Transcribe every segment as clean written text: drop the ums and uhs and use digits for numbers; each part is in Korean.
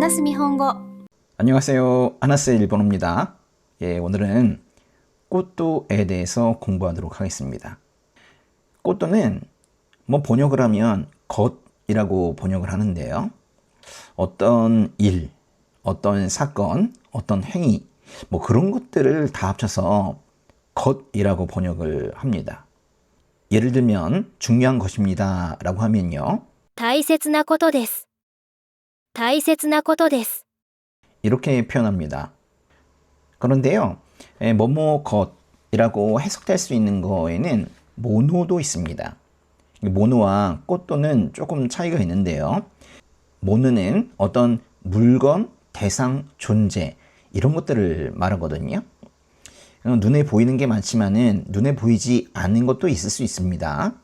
話す日本語。 안녕하세요. 하나스 일본어입니다. 예, 오늘은 꽃도에 대해서 공부하도록 하겠습니다. 꽃도는 번역을 하면 것이라고 번역을 하는데요. 어떤 일, 어떤 사건, 어떤 행위, 그런 것들을 다 합쳐서 것이라고 번역을 합니다. 예를 들면 중요한 것입니다 라고 하면요. 大切なことです。大切なことです。 이렇게 표현합니다. 그런데요, 뭐뭐 것이라고 해석될 수 있는 거에는 모노도 있습니다. 모노와 꽃도는 조금 차이가 있는데요. 모노는 어떤 물건, 대상, 존재 이런 것들을 말하거든요. 눈에 보이는 게 많지만은 눈에 보이지 않는 것도 있을 수 있습니다.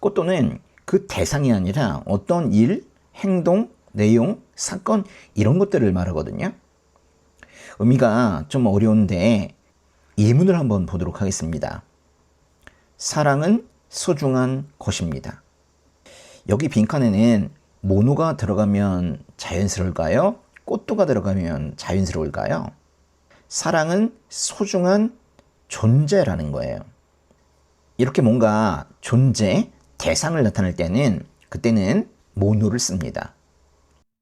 꽃도는 그 대상이 아니라 어떤 일, 행동, 내용, 사건 이런 것들을 말하거든요. 의미가 좀 어려운데 예문을 한번 보도록 하겠습니다. 사랑은 소중한 것입니다. 여기 빈칸에는 모노가 들어가면 자연스러울까요? 꽃도가 들어가면 자연스러울까요? 사랑은 소중한 존재라는 거예요. 이렇게 뭔가 존재, 대상을 나타낼 때는 그때는 모노를 씁니다.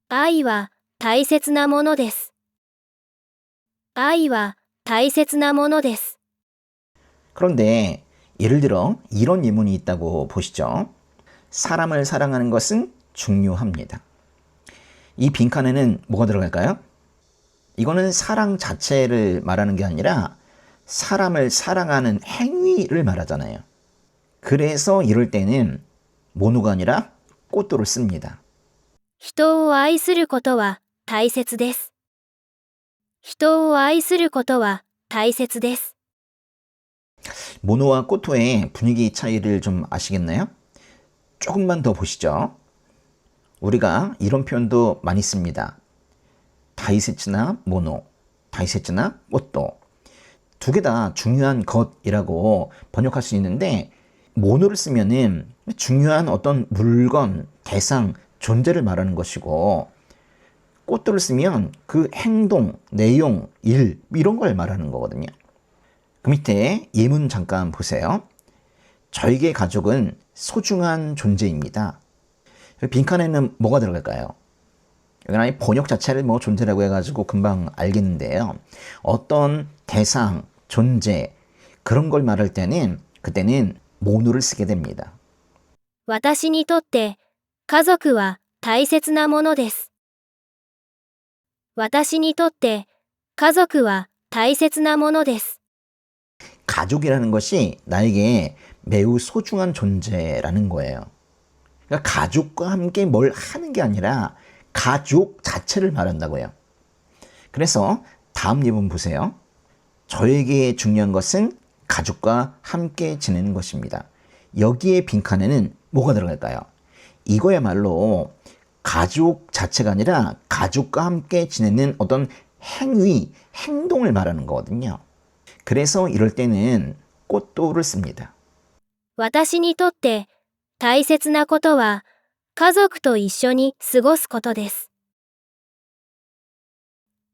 愛は大切なものです。愛は大切なものです。 그런데 예를 들어 이런 예문이 있다고 보시죠. 사람을 사랑하는 것은 중요합니다. 이 빈칸에는 뭐가 들어갈까요? 이거는 사랑 자체를 말하는 게 아니라 사람을 사랑하는 행위를 말하잖아요. 그래서 이럴 때는 모노가 아니라 꽃도를 씁니다. 人を愛することは大切です。人を愛することは大切です。 모노와 꽃도의 분위기 차이를 좀 아시겠나요? 조금만 더 보시죠. 우리가 이런 표현도 많이 씁니다. 다이세츠나 모노, 다이세츠나 꽃도. 두 개 다 중요한 것이라고 번역할 수 있는데 모노를 쓰면은 중요한 어떤 물건, 대상, 존재를 말하는 것이고 꽃도를 쓰면 그 행동, 내용, 일 이런 걸 말하는 거거든요. 그 밑에 예문 잠깐 보세요. 저에게 가족은 소중한 존재입니다. 빈칸에는 뭐가 들어갈까요? 여기는 번역 자체를 존재라고 해가지고 금방 알겠는데요. 어떤 대상, 존재 그런 걸 말할 때는 그때는 모노를 쓰게 됩니다. 私にとって家族は大切なものです。私にとって家族は大切なものです。 가족이라는 것이 나에게 매우 소중한 존재라는 거예요. 그러니까 가족과 함께 뭘 하는 게 아니라 가족 자체를 말한다고요. 그래서 다음 예문 보세요. 저에게 중요한 것은 가족과 함께 지내는 것입니다. 여기에 빈칸에는 뭐가 들어갈까요? 이거야말로 가족 자체가 아니라 가족과 함께 지내는 어떤 행위, 행동을 말하는 거거든요. 그래서 이럴 때는 꽃도를 씁니다. 私にとって大切なことは家族と一緒に過ごすことです。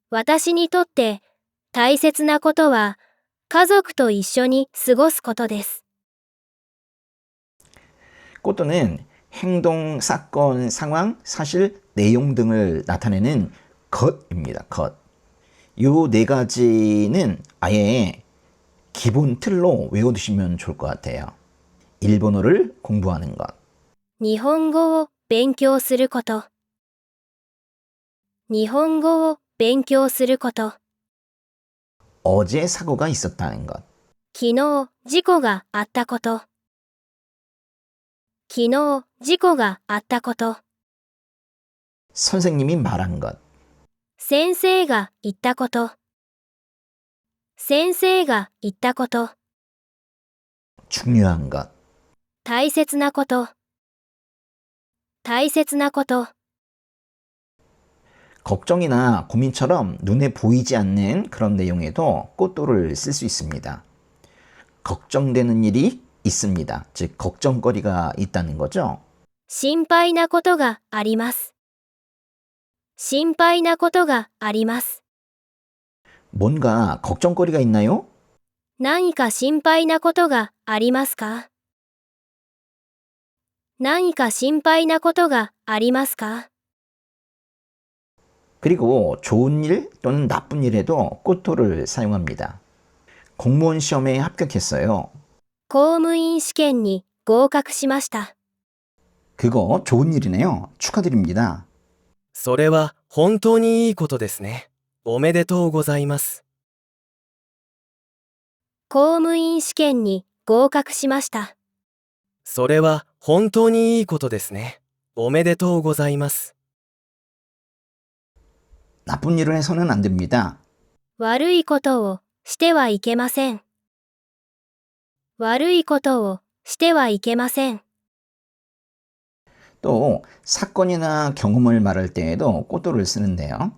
私にとって大切なことは家族と一緒に過ごすことです。 꽃도는 행동, 사건, 상황, 사실, 내용 등을 나타내는 것입니다. 것. 이 네 가지는 아예 기본 틀로 외워두시면 좋을 것 같아요. 일본어를 공부하는 것. 日本語を勉強すること。日本語を勉強すること。 어제 사고가 있었다는 것. 昨日事故があったこと。昨日事故があったこと。 선생님이 말한 것. 先生が言ったこと。先生が言ったこと。 중요한 것. 大切なこと。大切なこと。 걱정이나 고민처럼 눈에 보이지 않는 그런 내용에도 꽃도를 쓸 수 있습니다. 걱정되는 일이 있습니다. 즉 걱정거리가 있다는 거죠. 心配なことがあります。心配なことがあります。 뭔가 걱정거리가 있나요? 何か心配なことがありますか？何か心配なことがありますか？ 그리고 좋은 일 또는 나쁜 일에도 꽃도를 사용합니다. 공무원 시험에 합격했어요. 公務員試験に合格しました。 그거 좋은 일이네요. 축하드립니다. それは本当にいいことですね。おめでとうございます。公務員試験に合格しました。それは本当にいいことですね。おめでとうございます。 나쁜 일을 해서는 안 됩니다. 悪いことをしてはいけません。悪いことをしてはいけません。 또 사건이나 경험을 말할 때에도 꽃도를 쓰는데요.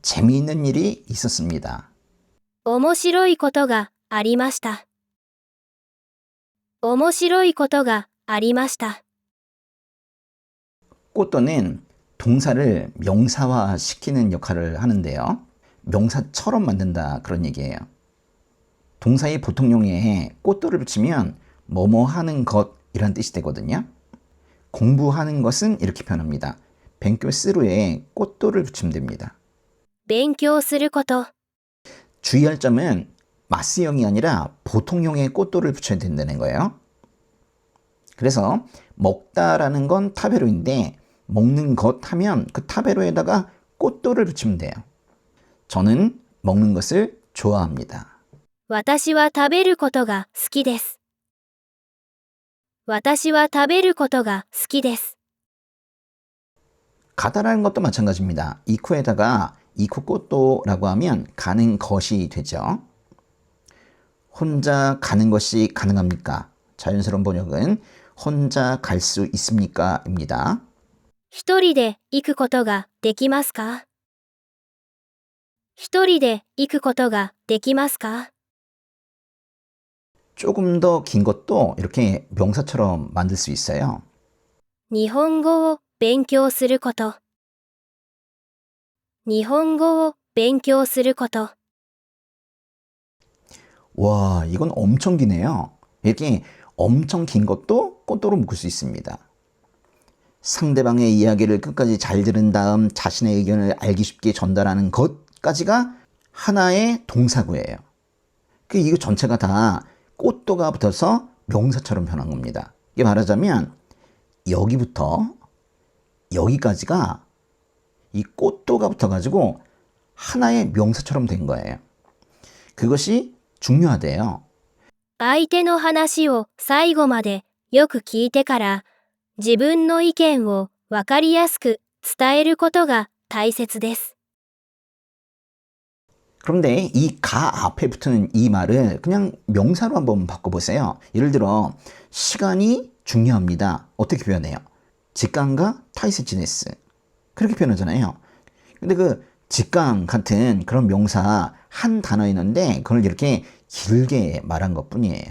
재미있는 일이 있었습니다. 面白いことがありました。面白いことがありました。 꽃도는 동사를 명사화시키는 역할을 하는데요. 명사처럼 만든다 그런 얘기예요. 동사의 보통용에 꽃도를 붙이면 뭐뭐 하는 것이란 뜻이 되거든요. 공부하는 것은 이렇게 표현합니다. 뱅교스루에 꽃도를 붙이면 됩니다. 勉強すること。 주의할 점은 마스형이 아니라 보통용에 꽃도를 붙여야 된다는 거예요. 그래서 먹다라는 건 타베로인데 먹는 것 하면 그 타베로에다가 꽃도를 붙이면 돼요. 저는 먹는 것을 좋아합니다. 私は食べることが好きです。私は食べることが好きです。 가다라는 것도 마찬가지입니다. 이쿠에다가 이쿠 꽃도라고 하면 가는 것이 되죠. 혼자 가는 것이 가능합니까? 자연스러운 번역은 혼자 갈 수 있습니까? 입니다. 一人で行くことができますか？一人で行くことができますか？ 조금 더 긴 것도 이렇게 명사처럼 만들 수 있어요. 日本語を勉強すること。日本語を勉強すること。 와, 이건 엄청 기네요. 이렇게 엄청 긴 것도 꽃도로 묶을 수 있습니다. 상대방의 이야기를 끝까지 잘 들은 다음 자신의 의견을 알기 쉽게 전달하는 것까지가 하나의 동사구예요. 이거 전체가 다 꽃도가 붙어서 명사처럼 변한 겁니다. 이게 말하자면 여기부터 여기까지가 이 꽃도가 붙어가지고 하나의 명사처럼 된 거예요. 그것이 중요하대요. 相手の話を最後までよく聞いてから自分の意見をわかりやすく伝えることが大切です。 그런데 이 가 앞에 붙는 이 말을 그냥 명사로 한번 바꿔보세요. 예를 들어 시간이 중요합니다. 어떻게 표현해요? 직감과 타이세치네스 그렇게 표현하잖아요. 근데 그 직감 같은 그런 명사 한 단어였는데 그걸 이렇게 길게 말한 것 뿐이에요.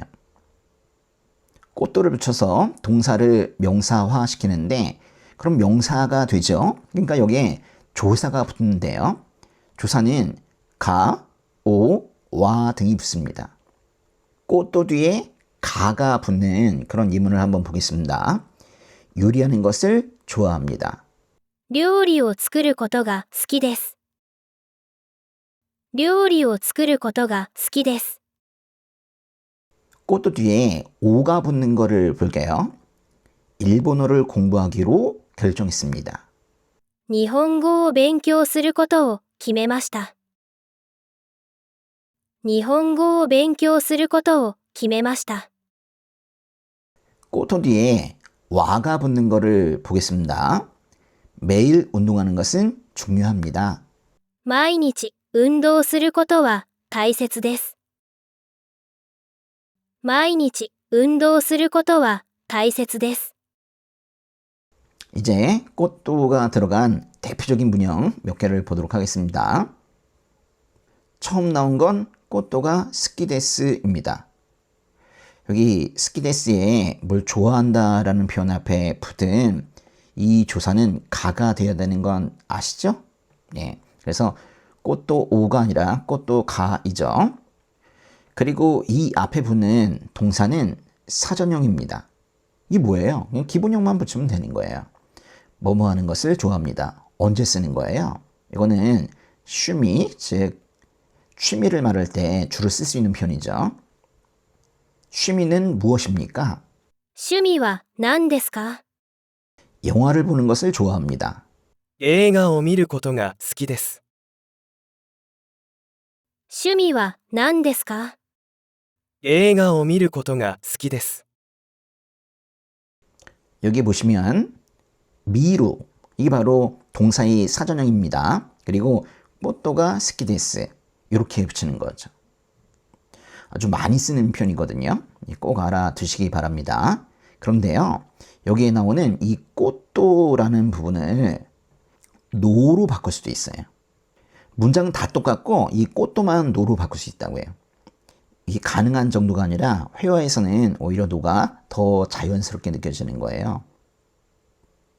꽃도를 붙여서 동사를 명사화 시키는데 그럼 명사가 되죠. 그러니까 여기에 조사가 붙는데요. 조사는 가, 오, 와 등이 붙습니다. 꽃도 뒤에 가가 붙는 그런 예문을 한번 보겠습니다. 요리하는 것을 좋아합니다. 料理を作ることが好きです。料理を作ることが好きです。 꽃도 뒤에 오가 붙는 거를 볼게요. 일본어를 공부하기로 결정했습니다. 日本語を勉強することを決めました。日本語を勉強することを決めました。 꽃도 뒤에 와가 붙는 거를 보겠습니다. 매일 운동하는 것은 중요합니다. 毎日運動することは大切です。毎日運動することは大切です。 이제 꽃도가 들어간 대표적인 문형 몇 개를 보도록 하겠습니다. 처음 나온 건 꽃도가 스키데스입니다. 여기 스키데스에 뭘 좋아한다라는 표현 앞에 붙은 이 조사는 가가 되어야 되는 건 아시죠? 예, 그래서 꽃도 오가 아니라 꽃도 가이죠. 그리고 이 앞에 붙는 동사는 사전형입니다. 이게 뭐예요? 그냥 기본형만 붙이면 되는 거예요. 뭐뭐 하는 것을 좋아합니다. 언제 쓰는 거예요? 이거는 취미, 즉 취미를 말할 때 주로 쓸 수 있는 표현이죠. 취미는 무엇입니까? 趣味は何ですか？ 영화를 보는 것을 좋아합니다. 映画を見ることが好きです。趣味は何ですか？映画を見ることが好きです。 여기 보시면 미루, 이게 바로 동사의 사전형입니다. 그리고 뽀또가 스키데스, 이렇게 붙이는 거죠. 아주 많이 쓰는 표현이거든요. 꼭 알아두시기 바랍니다. 그런데요, 여기에 나오는 이 꽃도라는 부분을 노로 바꿀 수도 있어요. 문장은 다 똑같고 이 꽃도만 노로 바꿀 수 있다고 해요. 이게 가능한 정도가 아니라 회화에서는 오히려 노가 더 자연스럽게 느껴지는 거예요.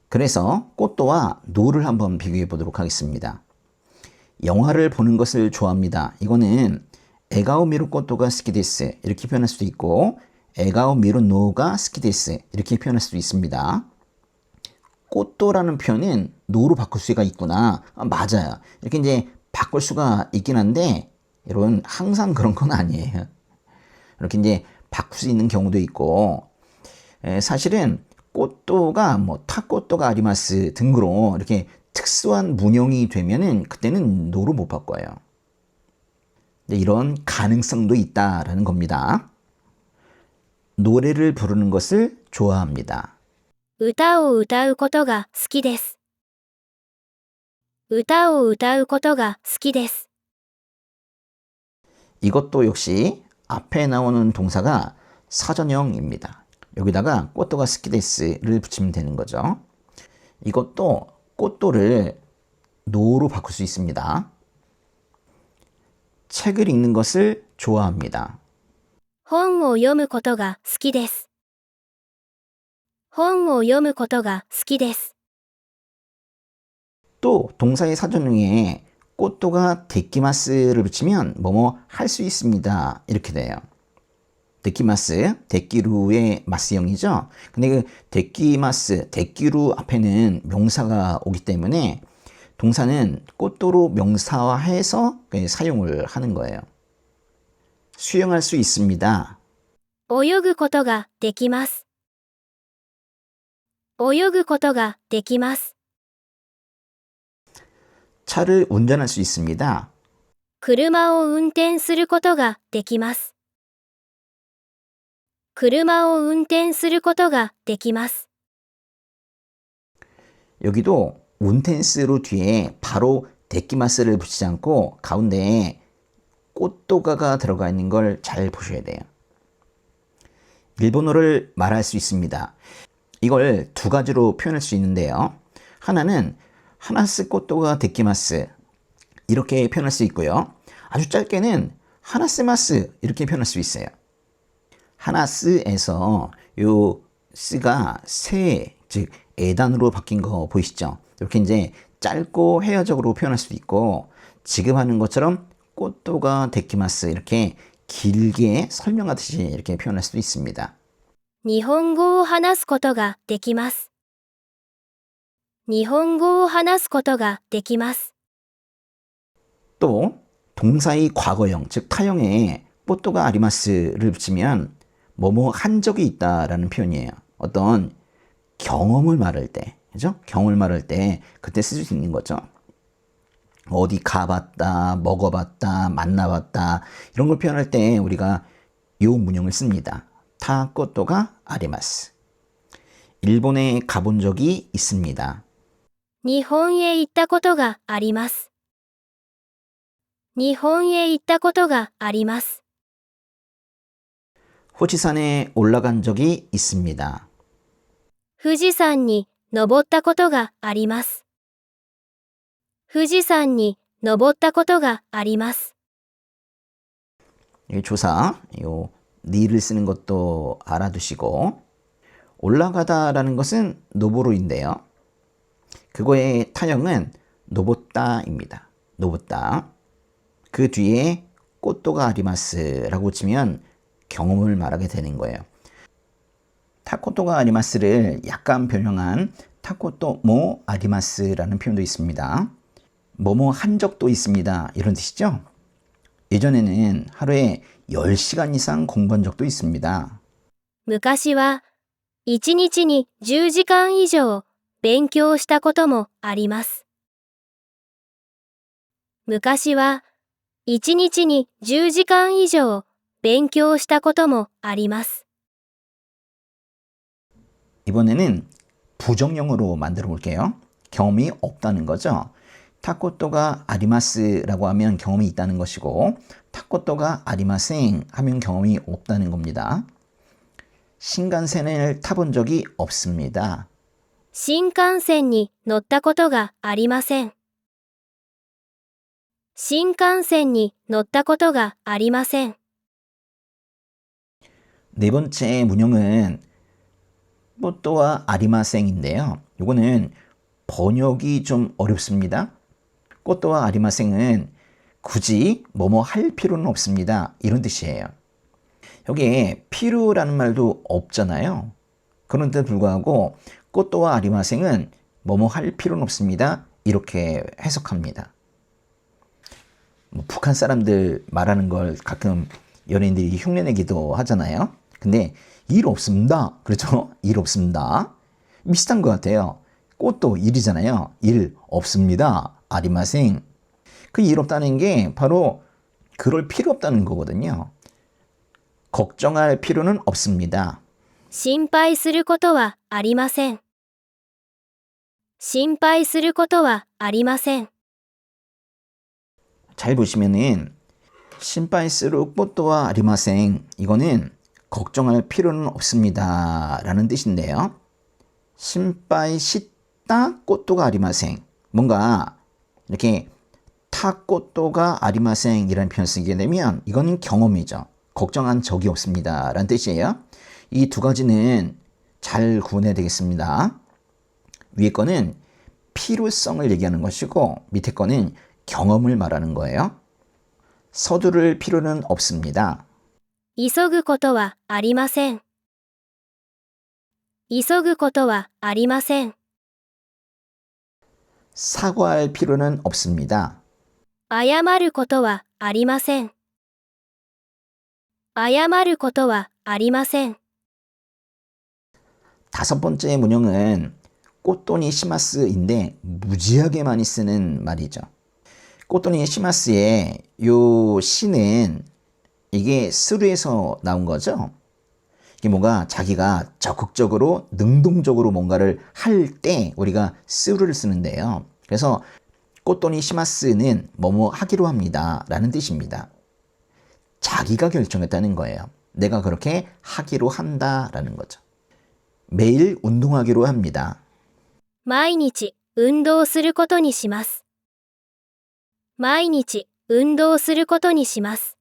그래서 꽃도와 노를 한번 비교해 보도록 하겠습니다. 영화를 보는 것을 좋아합니다. 이거는 에가오 미루 꽃도가 스키데스 이렇게 표현할 수도 있고 에가오 미루 노가 스키데스 이렇게 표현할 수도 있습니다. 꽃도라는 표현은 노로 바꿀 수가 있구나. 맞아요. 이렇게 이제 바꿀 수가 있긴 한데 여러분 항상 그런 건 아니에요. 이렇게 이제 바꿀 수 있는 경우도 있고 사실은 꽃도가 뭐 타꽃도가 아리마스 등으로 이렇게 특수한 문형이 되면은 그때는 노로 못 바꿔요. 이런 가능성도 있다라는 겁니다. 노래를 부르는 것을 좋아합니다. 歌を歌うことが好きです。歌を歌うことが好きです。 이것도 역시 앞에 나오는 동사가 사전형입니다. 여기다가 꽃도가 스키데스를 붙이면 되는 거죠. 이것도 꽃도를 노로 바꿀 수 있습니다. 책을 읽는 것을 좋아합니다. 本を読むことが好きです。本を読むことが好きです。 또 동사의 사전형에 꽃도가 데키마스를 붙이면 뭐뭐 할 수 있습니다. 이렇게 돼요. 데키마스, 데키루의 마스형이죠. 근데 그 데키마스, 데키루 앞에는 명사가 오기 때문에 동사는 꽃도로 명사화해서 사용을 하는 거예요. 수영할 수 있습니다. 泳ぐことができます。泳ぐことができます。 차를 운전할 수 있습니다. 車を運転することができます。車を運転することができます。 여기도 운텐스로 뒤에 바로 데키마스를 붙이지 않고 가운데에 꽃도가가 들어가 있는 걸 잘 보셔야 돼요. 일본어를 말할 수 있습니다. 이걸 두 가지로 표현할 수 있는데요. 하나는 하나스 꽃도가 데키마스 이렇게 표현할 수 있고요. 아주 짧게는 하나스마스 이렇게 표현할 수 있어요. 하나스에서 요 스가 세, 즉 에단으로 바뀐 거 보이시죠? 이렇게 이제 짧고 회화적으로 표현할 수도 있고 지금 하는 것처럼 꽃도가 데키마스 이렇게 길게 설명하듯이 이렇게 표현할 수도 있습니다. 日本語を話すことができます。日本語を話すことができます。 또 동사의 과거형, 즉 타형에 꽃도가 아리마스를 붙이면 뭐뭐 한 적이 있다라는 표현이에요. 어떤 경험을 말할 때, 그죠? 경험을 말할 때 그때 쓸 수 있는 거죠. 어디 가봤다, 먹어봤다, 만나봤다 이런 걸 표현할 때 우리가 요 문형을 씁니다. 타 꽃도가 아리마스. 일본에 가본 적이 있습니다. 日本へ行ったことがあります。日本へ行ったことがあります。 호치산에 올라간 적이 있습니다. 富士山に登ったことがあります。富士山に登ったことがあります。 이 조사, 요 니를 쓰는 것도 알아두시고 올라가다라는 것은 노보로인데요. 그거의 타형은 노보따입니다. 노보따. 그 뒤에 꽃도가 아리마스라고 치면 경험을 말하게 되는 거예요. 타코토가 아리마스를 약간 변형한 타코토 모 아리마스라는 표현도 있습니다. 뭐뭐 한 적도 있습니다. 이런 뜻이죠. 예전에는 하루에 10시간 이상 공부한 적도 있습니다. 昔は1日に10時間以上勉強したこともあります。昔は1日に10時間以上勉強したこともあります。 이번에는 부정형으로 만들어 볼게요. 경험이 없다는 거죠. 타코토가 아리마스라고 하면 경험이 있다는 것이고 타코토가 아리마생 하면 경험이 없다는 겁니다. 신간센을 타본 적이 없습니다. 新幹線に乗ったことがありません。新幹線に乗ったことがありません。 네 번째 문형은 꽃도와 아리마생인데요. 이거는 번역이 좀 어렵습니다. 꽃도와 아리마생은 굳이 뭐뭐 할 필요는 없습니다. 이런 뜻이에요. 여기에 필요라는 말도 없잖아요. 그런데 불구하고 꽃도와 아리마생은 뭐뭐 할 필요는 없습니다. 이렇게 해석합니다. 북한 사람들 말하는 걸 가끔 연예인들이 흉내내기도 하잖아요. 근데 일 없습니다. 그렇죠? 일 없습니다. 비슷한 것 같아요. 꽃도 일이잖아요. 일 없습니다. 아리마생. 그 일 없다는 게 바로 그럴 필요 없다는 거거든요. 걱정할 필요는 없습니다. 心配することはありません。心配することはありません。 잘 보시면은 신바이스루 꽃도와 아리마생 이거는 걱정할 필요는 없습니다 라는 뜻인데요. 신바이시따 꽃도가 아리마생 뭔가 이렇게 타 꽃도가 아리마생 이라는 표현 쓰게 되면 이거는 경험이죠. 걱정한 적이 없습니다 라는 뜻이에요. 이 두 가지는 잘 구분해야 되겠습니다. 위에 거는 필요성을 얘기하는 것이고 밑에 거는 경험을 말하는 거예요. 서두를 필요는 없습니다. 急ぐことはありません。急ぐことはありません。 사과할 필요는 없습니다. 謝ることはありません。謝ることはありません。 다섯 번째 문형은 꽃도니 시마스인데 무지하게 많이 쓰는 말이죠. 꽃도니 시마스의 요 시는 이게 스루에서 나온 거죠. 이게 뭔가 자기가 적극적으로 능동적으로 뭔가를 할 때 우리가 스루를 쓰는데요. 그래서 꽃도니 시마스는 뭐뭐 하기로 합니다 라는 뜻입니다. 자기가 결정했다는 거예요. 내가 그렇게 하기로 한다 라는 거죠. 매일 운동하기로 합니다. 毎日運動することにします。毎日運動することにします。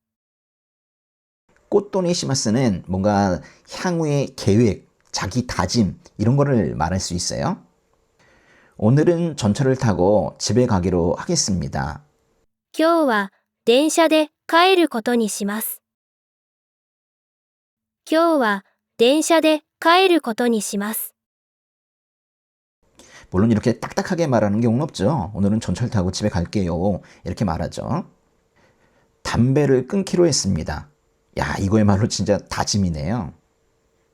꽃도니 시마스는 뭔가 향후의 계획, 자기 다짐 이런 거를 말할 수 있어요. 오늘은 전철을 타고 집에 가기로 하겠습니다. 今日は電車で帰ることにします。今日は電車で帰ることにします。 물론 이렇게 딱딱하게 말하는 경우는 없죠. 오늘은 전철 타고 집에 갈게요. 이렇게 말하죠. 담배를 끊기로 했습니다. 야, 이거야말로 진짜 다짐이네요.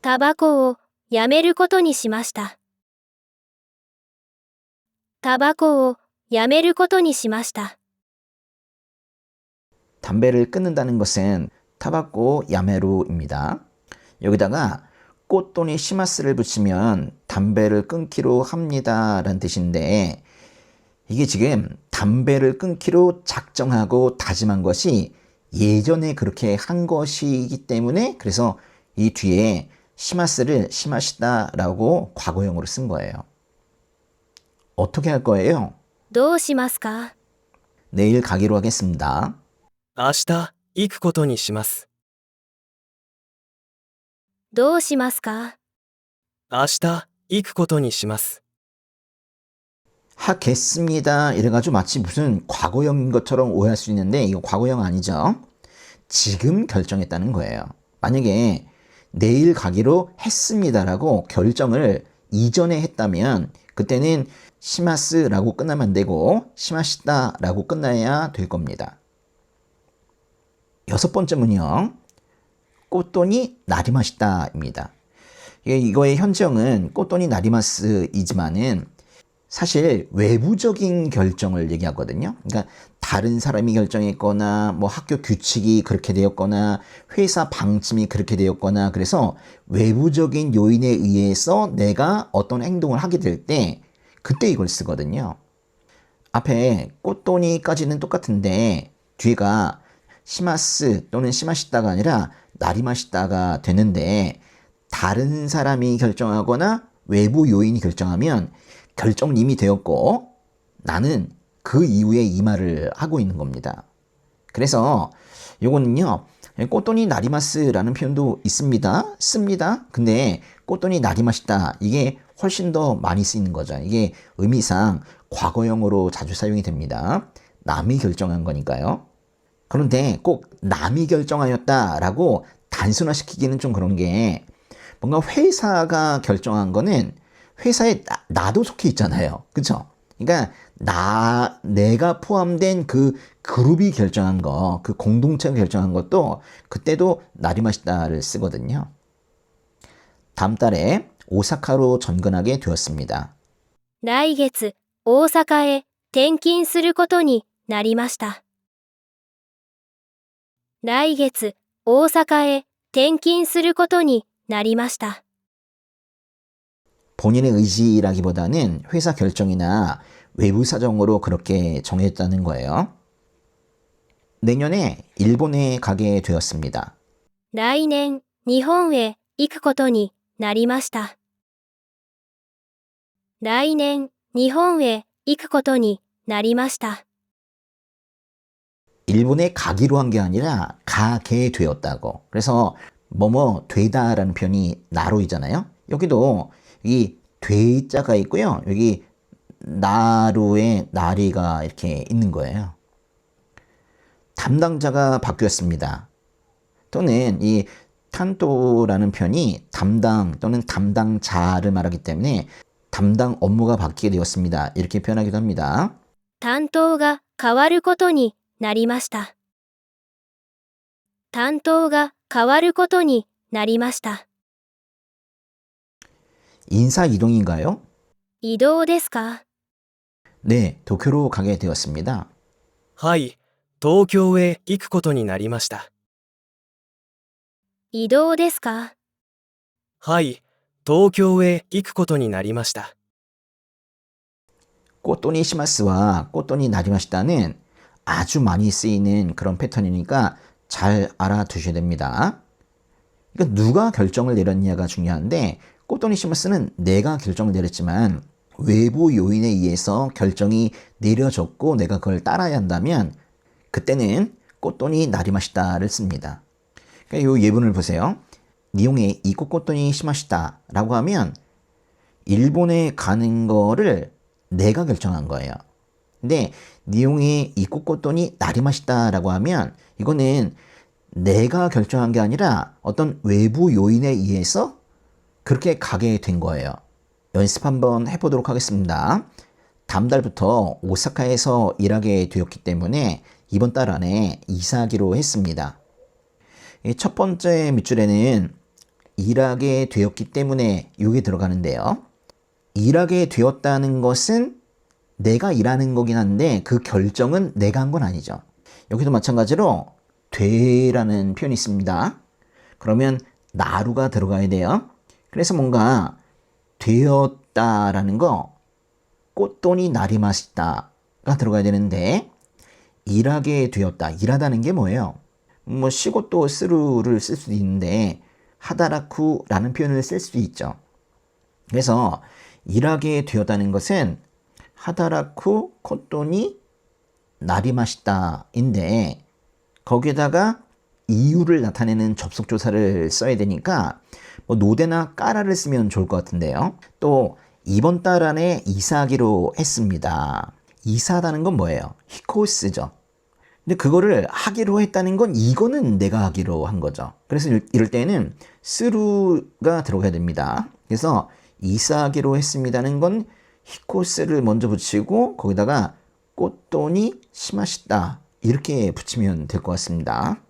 タバコをやめることにしました。タバコをやめることにしました。 담배를 끊는다는 것은 타바코 야메루입니다. 여기다가 꽃도니 시마스를 붙이면 담배를 끊기로 합니다 라는 뜻인데 이게 지금 담배를 끊기로 작정하고 다짐한 것이 예전에 그렇게 한 것이기 때문에 그래서 이 뒤에 시마스를 시마시다 라고 과거형으로 쓴 거예요. 어떻게 할 거예요? どうしますか？ 내일 가기로 하겠습니다. 明日行くことにします。どうしますか？明日行くことにします。 하겠습니다. 이래가지고 마치 무슨 과거형인 것처럼 오해할 수 있는데 이거 과거형 아니죠. 지금 결정했다는 거예요. 만약에 내일 가기로 했습니다라고 결정을 이전에 했다면 그때는 시마스라고 끝나면 안 되고 시마시다라고 끝나야 될 겁니다. 6번째 문형. 꼬또니 나리마시다입니다. 이거의 현정은 꼬또니 나리마스이지만은 사실 외부적인 결정을 얘기하거든요. 그러니까 다른 사람이 결정했거나 뭐 학교 규칙이 그렇게 되었거나 회사 방침이 그렇게 되었거나 그래서 외부적인 요인에 의해서 내가 어떤 행동을 하게 될 때 그때 이걸 쓰거든요. 앞에 꼬또니까지는 똑같은데 뒤가 시마스 또는 시마시다가 아니라 나리마시다가 되는데 다른 사람이 결정하거나 외부 요인이 결정하면 결정은 이미 되었고 나는 그 이후에 이 말을 하고 있는 겁니다. 그래서 요거는요. 꼬또니 나리마스라는 표현도 있습니다. 씁니다. 근데 꼬또니 나리마시다 이게 훨씬 더 많이 쓰이는 거죠. 이게 의미상 과거형으로 자주 사용이 됩니다. 남이 결정한 거니까요. 그런데 꼭 남이 결정하였다라고 단순화시키기는 좀 그런 게 뭔가 회사가 결정한 거는 회사에 나도 속해 있잖아요. 그쵸? 그러니까 내가 포함된 그 그룹이 결정한 거, 그 공동체가 결정한 것도 그때도 나리마시다를 쓰거든요. 다음 달에 오사카로 전근하게 되었습니다. 来月、大阪へ転勤することになりました。来月、大阪へ転勤することになりました。 본인의 의지라기보다는 회사 결정이나 외부 사정으로 그렇게 정했다는 거예요. 내년에 일본에 가게 되었습니다. 来年、日本へ行くことになりました。来年、日本へ行くことになりました。 일본에 가기로 한 게 아니라 가게 되었다고. 그래서 뭐뭐 되다라는 표현이 나로이잖아요. 여기도 이 되자가 있고요. 여기 나루에 나리가 이렇게 있는 거예요. 담당자가 바뀌었습니다. 또는 이 탄토라는 표현이 담당 또는 담당자를 말하기 때문에 담당 업무가 바뀌게 되었습니다. 이렇게 표현하기도 합니다. 担当が変わることになりました。担当が変わることになりました。 인사 이동인가요? 移動ですか？ 네, 도쿄로 가게 되었습니다. はい、東京へ行くことになりました。移動ですか？はい、東京へ行くことになりました。 꼬또니 시마스와 꼬또니 나리마시다는 아주 많이 쓰이는 그런 패턴이니까 잘 알아두셔야 됩니다. 그러니까 누가 결정을 내렸냐가 중요한데 꼬또니 시마스는 내가 결정을 내렸지만 외부 요인에 의해서 결정이 내려졌고 내가 그걸 따라야 한다면 그때는 꼬또니 나리마시다를 씁니다. 그러니까 이 예문을 보세요. 니용에 이코 꼬또니 시마시다 라고 하면 일본에 가는 거를 내가 결정한 거예요. 근데 니용에 이코 꼬또니 나리마시다 라고 하면 이거는 내가 결정한 게 아니라 어떤 외부 요인에 의해서 그렇게 가게 된 거예요. 연습 한번 해보도록 하겠습니다. 다음 달부터 오사카에서 일하게 되었기 때문에 이번 달 안에 이사하기로 했습니다. 첫 번째 밑줄에는 일하게 되었기 때문에 이게 들어가는데요. 일하게 되었다는 것은 내가 일하는 거긴 한데 그 결정은 내가 한 건 아니죠. 여기도 마찬가지로 되라는 표현이 있습니다. 그러면 나루가 들어가야 돼요. 그래서 뭔가 되었다라는 거 꼬또니 나리마시다가 들어가야 되는데 일하게 되었다. 일하다는 게 뭐예요? 뭐 시고또 스루를 쓸 수도 있는데 하다라쿠라는 표현을 쓸 수도 있죠. 그래서 일하게 되었다는 것은 하다라쿠 코또니 나리마시다인데 거기에다가 이유를 나타내는 접속조사를 써야 되니까 뭐 노대나 까라를 쓰면 좋을 것 같은데요. 또 이번 달 안에 이사하기로 했습니다. 이사하다는 건 뭐예요? 히코스죠. 근데 그거를 하기로 했다는 건 이거는 내가 하기로 한 거죠. 그래서 이럴 때는 스루가 들어가야 됩니다. 그래서 이사하기로 했습니다는 건 히코스를 먼저 붙이고 거기다가 꽃돈이 시마시다 이렇게 붙이면 될 것 같습니다.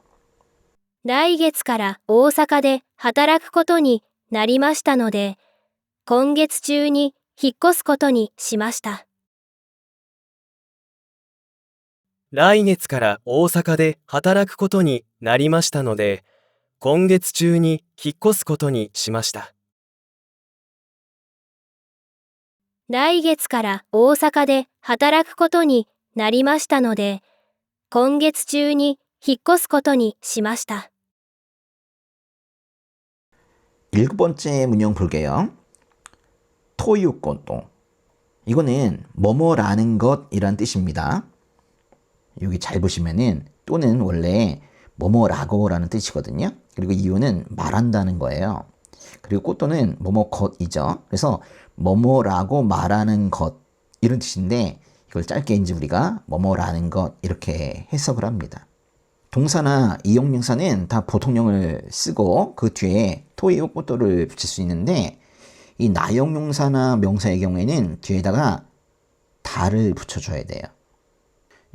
来月から大阪で働くことになりましたので、今月中に引っ越すことにしました。来月から大阪で働くことになりましたので、今月中に引っ越すことにしました。来月から大阪で働くことになりましたので、今月中に引っ越すことにしました。 일곱 번째 문형 볼게요. 토유꽃도. 이거는 뭐뭐라는 것이란 뜻입니다. 여기 잘 보시면은 또는 원래 뭐뭐라고라는 뜻이거든요. 그리고 이유는 말한다는 거예요. 그리고 꽃도는 뭐뭐 것이죠. 그래서 뭐뭐라고 말하는 것 이런 뜻인데 이걸 짧게 이제 우리가 뭐뭐라는 것 이렇게 해석을 합니다. 동사나 이용명사는 다 보통형을 쓰고 그 뒤에 토이오 꽃도를 붙일 수 있는데 이 나용용사나 명사의 경우에는 뒤에다가 다를 붙여줘야 돼요.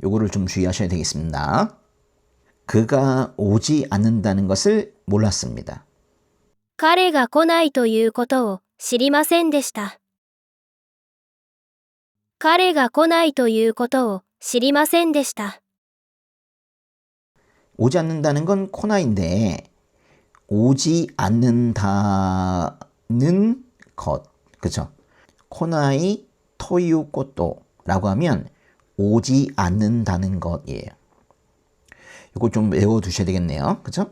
요거를 좀 주의하셔야 되겠습니다. 그가 오지 않는다는 것을 몰랐습니다. 彼が来ないということを知りませんでした。彼が来ないということを知りませんでした。 오지 않는다는 건 코나인데 오지 않는다는 것 그쵸? 코나이 토유 꽃도라고 하면 오지 않는다는 것이에요. 이거 좀 외워두셔야 되겠네요. 그쵸?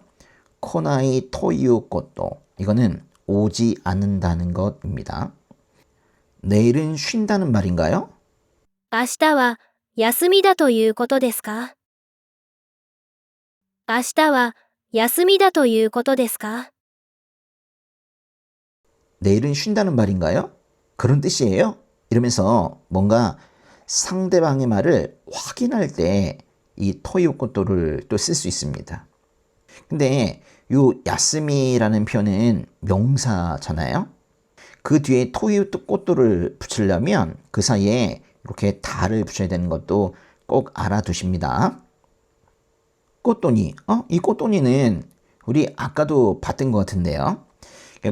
코나이 토유 꽃도 이거는 오지 않는다는 것입니다. 내일은 쉰다는 말인가요? 明日は休みだということですか？明日は休みだということですか？ 내일은 쉰다는 말인가요? 그런 뜻이에요? 이러면서 뭔가 상대방의 말을 확인할 때 이 토요코토를 또 쓸 수 있습니다. 근데 요 야스미라는 표현은 명사잖아요. 그 뒤에 토요코토를 붙이려면 그 사이에 이렇게 다를 붙여야 되는 것도 꼭 알아두십니다. 꽃돈이, 이 꽃돈이는 우리 아까도 봤던 것 같은데요.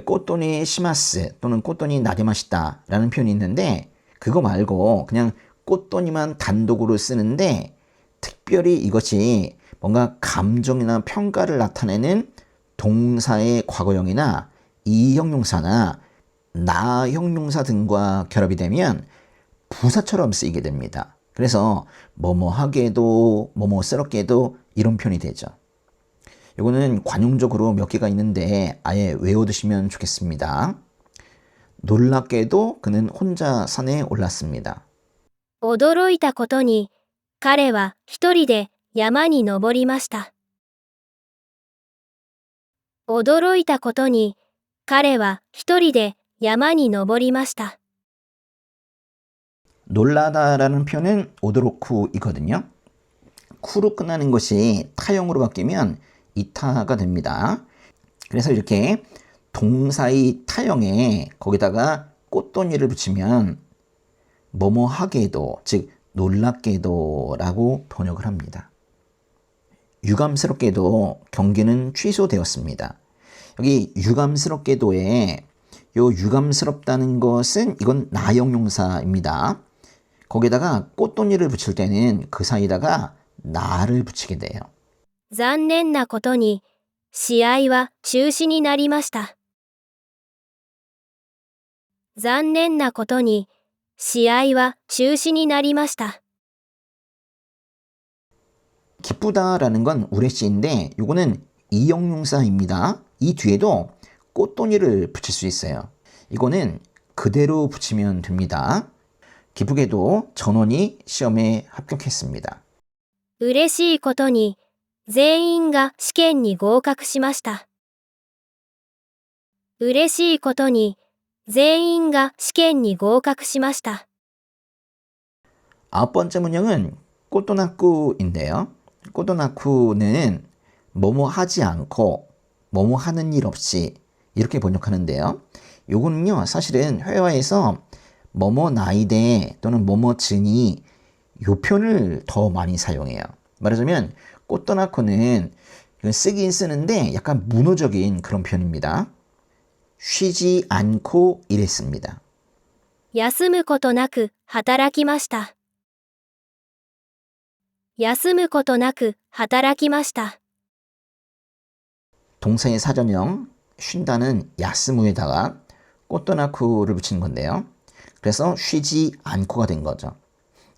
꽃돈이 시마스 또는 꽃돈이 나리마시다 라는 표현이 있는데 그거 말고 그냥 꽃돈이만 단독으로 쓰는데 특별히 이것이 뭔가 감정이나 평가를 나타내는 동사의 과거형이나 이형용사나 나형용사 등과 결합이 되면 부사처럼 쓰이게 됩니다. 그래서 뭐뭐하게도 뭐뭐스럽게도 이런 표현이 되죠. 이거는 관용적으로 몇 개가 있는데 아예 외워두시면 좋겠습니다. 놀랍게도 그는 혼자 산에 올랐습니다. 驚いたことに、彼は一人で山に登りました。驚いたことに、彼は一人で山に登りました。 놀라다라는 표현은 오도로쿠이거든요. 쿠로 끝나는 것이 타형으로 바뀌면 이타가 됩니다. 그래서 이렇게 동사의 타형에 거기다가 꽃돈이를 붙이면 뭐뭐하게도 즉 놀랍게도 라고 번역을 합니다. 유감스럽게도 경기는 취소되었습니다. 여기 유감스럽게도에 요 유감스럽다는 것은 이건 나형용사입니다. 거기다가 꽃돈이를 붙일 때는 그 사이에다가 나를 붙이게 돼요. 残念なことに、試合は中止になりました。残念なことに、試合は中止になりました。 기쁘다라는 건 우레시인데 이거는 이형용사입니다. 이 뒤에도 꽃돈이를 붙일 수 있어요. 이거는 그대로 붙이면 됩니다. 기쁘게도 전원이 시험에 합격했습니다. 嬉しいことに、全員が試験に合格しました。嬉しいことに、全員が試験に合格しました。 9번째 문형은 꼬또나쿠인데요. 꼬또나쿠는 뭐뭐 하지 않고 뭐뭐 하는 일 없이 이렇게 번역하는데요. 요거는요 사실은 회화에서 뭐뭐 나이데 또는 뭐뭐 즈니 요 표현을 더 많이 사용해요. 말하자면 꼬또나쿠는 쓰긴 쓰는데 약간 문어적인 그런 표현입니다. 쉬지 않고 일했습니다. 休むことなく働きました。休むことなく働きました。 동사의 사전형 쉰다는 야스무에다가 꼬또나쿠를 붙이는 건데요. 그래서 쉬지 않고가 된 거죠.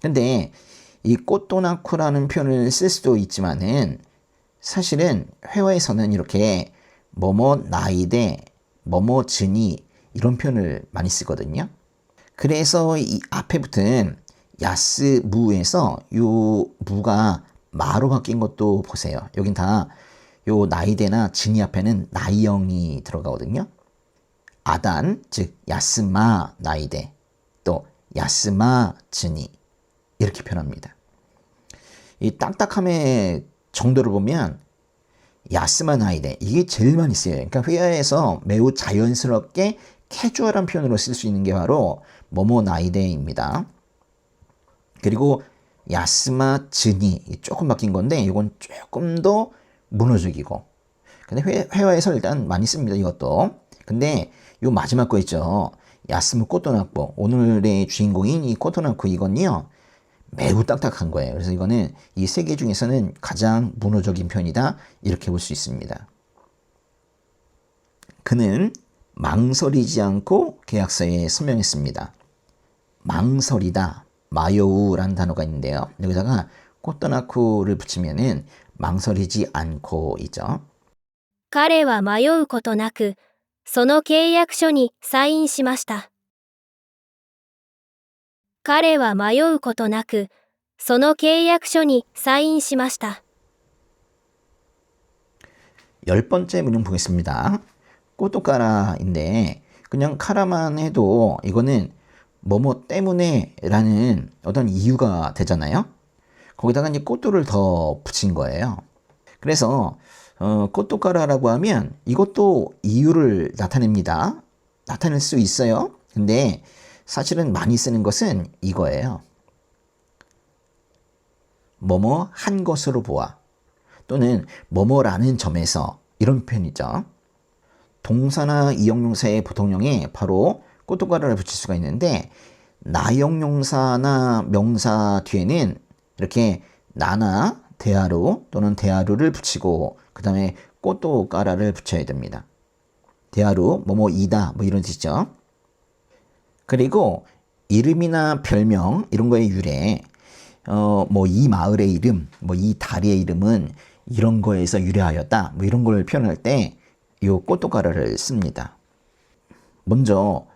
근데 이 꼬또나쿠라는 표현을 쓸 수도 있지만은 사실은 회화에서는 이렇게 뭐뭐 나이데 뭐뭐 즈니 이런 표현을 많이 쓰거든요. 그래서 이 앞에 붙은 야스무에서 요 무가 마로 바뀐 것도 보세요. 여긴 다 요 나이데나 즈니 앞에는 나이형이 들어가거든요. 아단, 즉 야스마 나이데, 또 야스마 즈니 이렇게 표현합니다. 이 딱딱함의 정도를 보면 야스마 나이데 이게 제일 많이 쓰여요. 그러니까 회화에서 매우 자연스럽게 캐주얼한 표현으로 쓸 수 있는 게 바로 뭐뭐 나이데입니다. 그리고 야스마 즈니 조금 바뀐 건데 이건 조금 더 문어적이고 근데 회화에서 일단 많이 씁니다. 이것도. 근데 요 마지막 거 있죠. 야스무 꼬토나쿠 오늘의 주인공인 이 꼬토나쿠 이건요 매우 딱딱한 거예요. 그래서 이거는 이 세 개 중에서는 가장 문어적인 편이다 이렇게 볼 수 있습니다. 그는 망설이지 않고 계약서에 서명했습니다. 망설이다, 마요우라는 단어가 있는데요. 여기다가 꼬토나쿠를 붙이면은 망설이지 않고이죠. 彼は迷うことなく、その契約書にサインしました。彼は迷うことなく、その契約書にサインしました。 10번째 문형 보겠습니다. 꼬토카라인데 그냥 카라만 해도 이거는 뭐뭐 때문에 라는 어떤 이유가 되잖아요. 거기다가 이제 꼬토를 더 붙인 거예요. 그래서 꼬토카라라고 하면 이것도 이유를 나타냅니다. 나타낼 수 있어요. 근데 사실은 많이 쓰는 것은 이거예요. 뭐뭐 한 것으로 보아 또는 뭐뭐라는 점에서 이런 표현이죠. 동사나 이형용사의 보통형에 바로 꼬토카라를 붙일 수가 있는데 나형용사나 명사 뒤에는 이렇게 나나 대하루 또는 대하루를 붙이고 그 다음에 꼬토카라를 붙여야 됩니다. 대하루 뭐뭐이다 뭐 이런 뜻이죠. 그리고 이름이나 별명 이런 거의 유래 뭐 이 마을의 이름 뭐 이 다리의 이름은 이런 거에서 유래하였다 뭐 이런 걸 표현할 때 이 꼬토카라를 씁니다. 먼저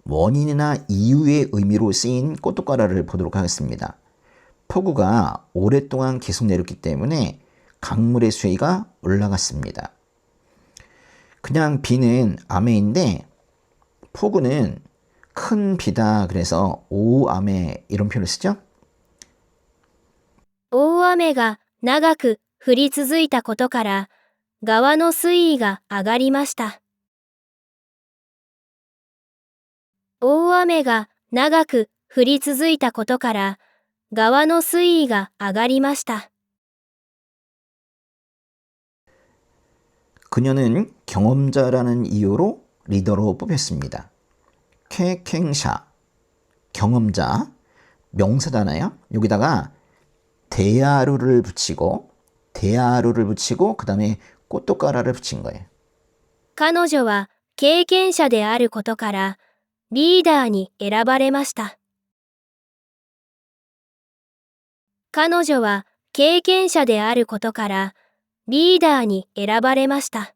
원인이나 이유의 의미로 쓰인 꼬토카라를 보도록 하겠습니다. 폭우가 오랫동안 계속 내렸기 때문에 강물의 수위가 올라갔습니다. 그냥 비는 아메인데 폭우는 큰 비다 그래서 오아메 이런 표현을 쓰죠. 大雨が長く降り続いたことから、川の水位が上がりました。大雨が長く降り続いたことから、川の水位が上がりました。 그녀는 경험자라는 이유로 리더로 뽑혔습니다. 캐캥샤, 경험자, 명사잖아요. 여기다가 대하루를 붙이고 그 다음에 꼬토카라를 붙인 거예요. 彼女は経験者であることから、リーダーに選ばれました。彼女は経験者であることから、リーダーに選ばれました。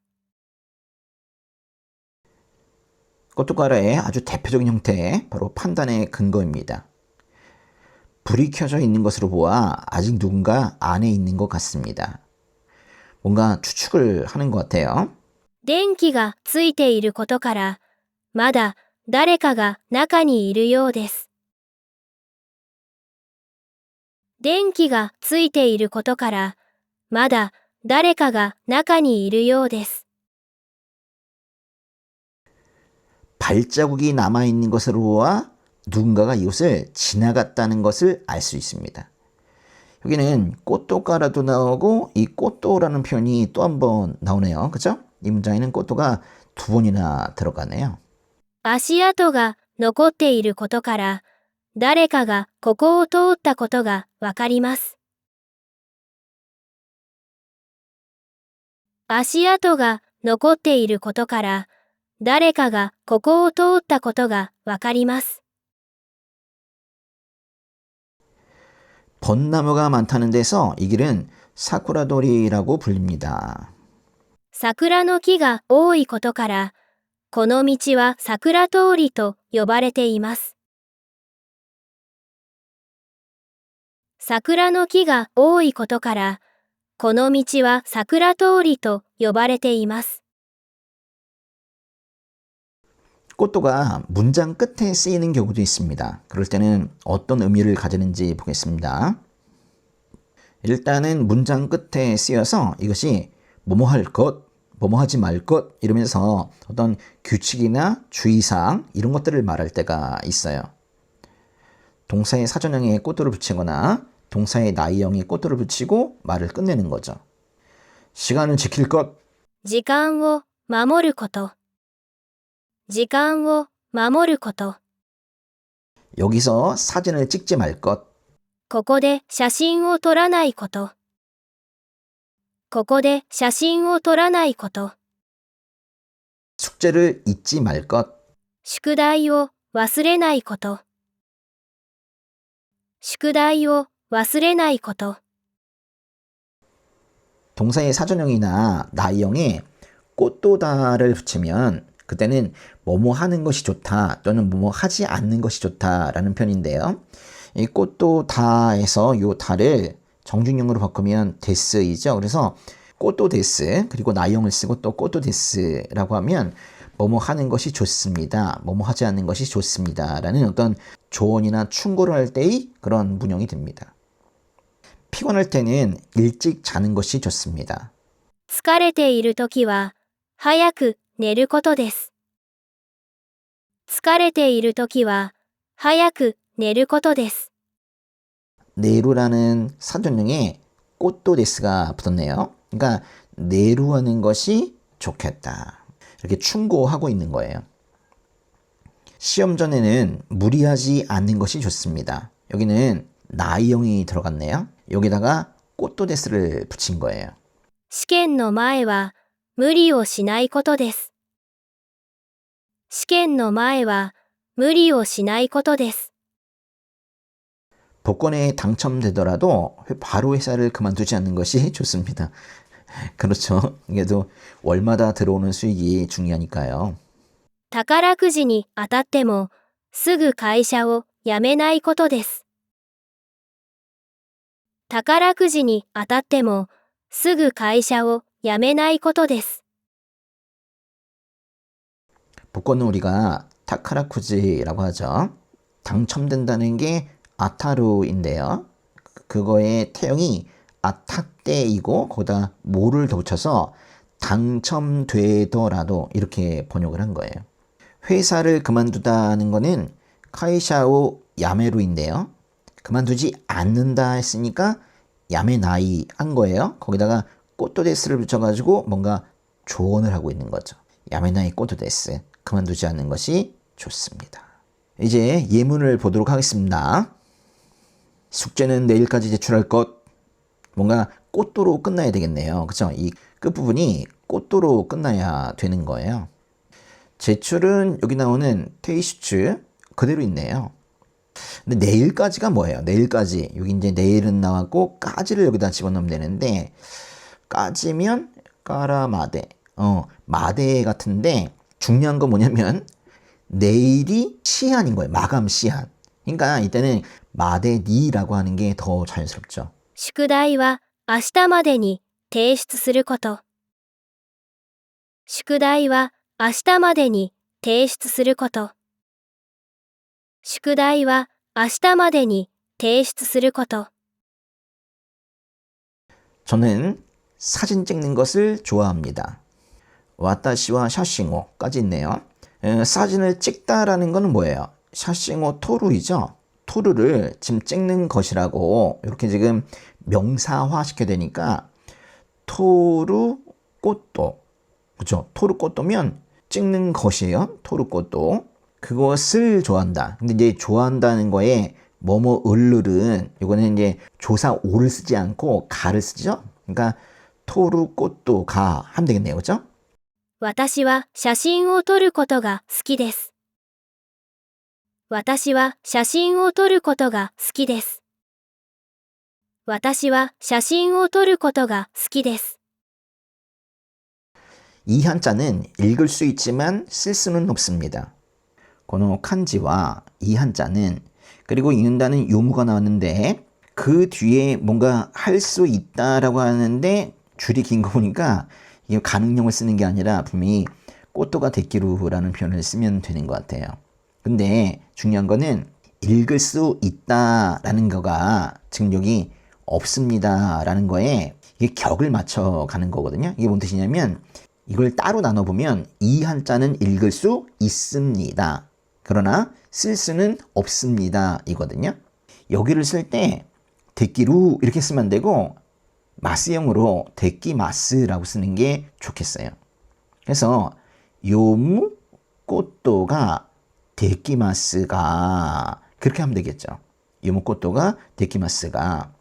꼬토카라의 아주 대표적인 형태, 바로 판단의 근거입니다. 불이 켜져 있는 것으로 보아 아직 누군가 안에 있는 것 같습니다. 뭔가 추측을 하는 것 같아요. 電気がついていることから、まだ誰かが中にいるようです。電気がついていることから、まだ誰かが中にいるようです。발자국이 남아있는 것으로와 누군가가 이곳을 지나갔다는 것을 알 수 있습니다. 여기는 꼬또가라도 나오고 이 꼬또라는 표현이 또 한 번 나오네요. 그죠? 이 문장에는 꼬또가 두 번이나 들어가네요. 足跡が残っていることから、誰かがここを通ったことがわかります。足跡が残っていることから、誰かがここを通ったことがわかります。 벚나무가 많다는 데서 이 길은 사쿠라도리라고 불립니다. 桜の木が多いことから、この道は桜通りと呼ばれています。桜の木が多いことから、この道は桜通りと呼ばれています。 꼬또가 문장 끝에 쓰이는 경우도 있습니다. 그럴 때는 어떤 의미를 가지는지 보겠습니다. 일단은 문장 끝에 쓰여서 이것이 뭐뭐 할 것, 뭐뭐 하지 말 것 이러면서 어떤 규칙이나 주의사항 이런 것들을 말할 때가 있어요. 동사의 사전형에 꼬또를 붙이거나 동사의 나이형에 꼬또를 붙이고 말을 끝내는 거죠. 시간을 지킬 것, 時間を守ること。時間を守ること。 여기서 사진을 찍지 말 것, ここで写真を撮らないこと。ここで写真を撮らないこと。 숙제를 잊지 말 것, 宿題を忘れないこと。宿題を忘れないこと。 동사의 사전형이나 나이형에 꽃도다를 붙이면 그때는 뭐뭐 하는 것이 좋다 또는 뭐뭐 하지 않는 것이 좋다라는 편인데요. 이 꽃도다에서 요 다를 정중형으로 바꾸면 데스이죠. 그래서 꽃도 데스 그리고 나이형을 쓰고 또 꽃도 데스라고 하면 뭐뭐 하는 것이 좋습니다. 뭐뭐 하지 않는 것이 좋습니다라는 어떤 조언이나 충고를 할 때의 그런 문형이 됩니다. 피곤할 때는 일찍 자는 것이 좋습니다. 疲れているときは、早く寝ることです。疲れているときは、早く寝ることです。 네루라는 사전형에 꽃도데스가 붙었네요. 그러니까 네루하는 것이 좋겠다. 이렇게 충고하고 있는 거예요. 시험 전에는 무리하지 않는 것이 좋습니다. 여기는 나이형이 들어갔네요. 여기다가 꽃도데스를 붙인 거예요. 試験の前は無理をしないことです。試験の前は無理をしないことです。 복권에 당첨되더라도 바로 회사를 그만두지 않는 것이 좋습니다. 그렇죠. 이게도 월마다 들어오는 수익이 중요하니까요. 宝くじに当たってもすぐ会社を辞めないことです。宝くじに当たってもすぐ会社を辞めないことです。 복권은 우리가 타카라쿠지라고 하죠. 당첨된다는 게 아타루인데요. 그거의 태형이 아타떼이고 거기다 모를 더 붙여서 당첨되더라도 이렇게 번역을 한 거예요. 회사를 그만두다는 거는 카이샤오 야메루인데요. 그만두지 않는다 했으니까 야메나이 한 거예요. 거기다가 꼬토데스를 붙여가지고 뭔가 조언을 하고 있는 거죠. 야메나이 꼬토데스. 그만두지 않는 것이 좋습니다. 이제 예문을 보도록 하겠습니다. 숙제는 내일까지 제출할 것. 뭔가 꽃도로 끝나야 되겠네요. 그쵸? 이 끝부분이 꽃도로 끝나야 되는 거예요. 제출은 여기 나오는 테이슈츠 그대로 있네요. 근데 내일까지가 뭐예요? 내일까지. 여기 이제 내일은 나왔고 까지를 여기다 집어넣으면 되는데 까지면 까라마데. 마데 같은데 중요한 건 뭐냐면 내일이 시한인 거예요. 마감 시한. 그러니까 이때는 마데니라고 하는 게 더 자연스럽죠. 宿題は明日までに提出すること。宿題は明日までに提出すること。宿題は明日までに提出すること。 저는 사진 찍는 것을 좋아합니다. 와타시와 샤싱오까지 있네요. 사진을 찍다라는 건 뭐예요? 샤싱오 토루이죠. 토루를 지금 찍는 것이라고 이렇게 지금 명사화 시켜야 되니까 토루 꽃도, 그죠? 토루 꽃도면 찍는 것이에요. 토루 꽃도. 그것을 좋아한다. 근데 이제 좋아한다는 거에 뭐뭐 을을은 이거는 이제 조사 오를 쓰지 않고 가를 쓰죠. 그러니까 토루 꽃도 가 하면 되겠네요. 그죠? 私は写真を撮ることが好きです。私は写真を撮ることが好きです。私は写真を撮ることが好きです。 이 한자는 읽을 수 있지만 쓸 수는 없습니다. 고노 칸지와 이 한자는 그리고 읽는다는 요무가 나왔는데 그 뒤에 뭔가 할 수 있다라고 하는데 줄이 긴 거 보니까 이게 가능형을 쓰는 게 아니라 분명히 꽃도가 데키루라는 표현을 쓰면 되는 것 같아요. 근데 중요한 거는 읽을 수 있다라는 거가 지금 여기 없습니다라는 거에 이게 격을 맞춰 가는 거거든요. 이게 뭔 뜻이냐면 이걸 따로 나눠보면 이 한자는 읽을 수 있습니다. 그러나 쓸 수는 없습니다 이거든요. 여기를 쓸 때 데끼루 이렇게 쓰면 안 되고 마스형으로 데끼마스라고 쓰는 게 좋겠어요. 그래서 요무 꽃도가 데끼마스가 그렇게 하면 되겠죠. 요무 꽃도가 데끼마스가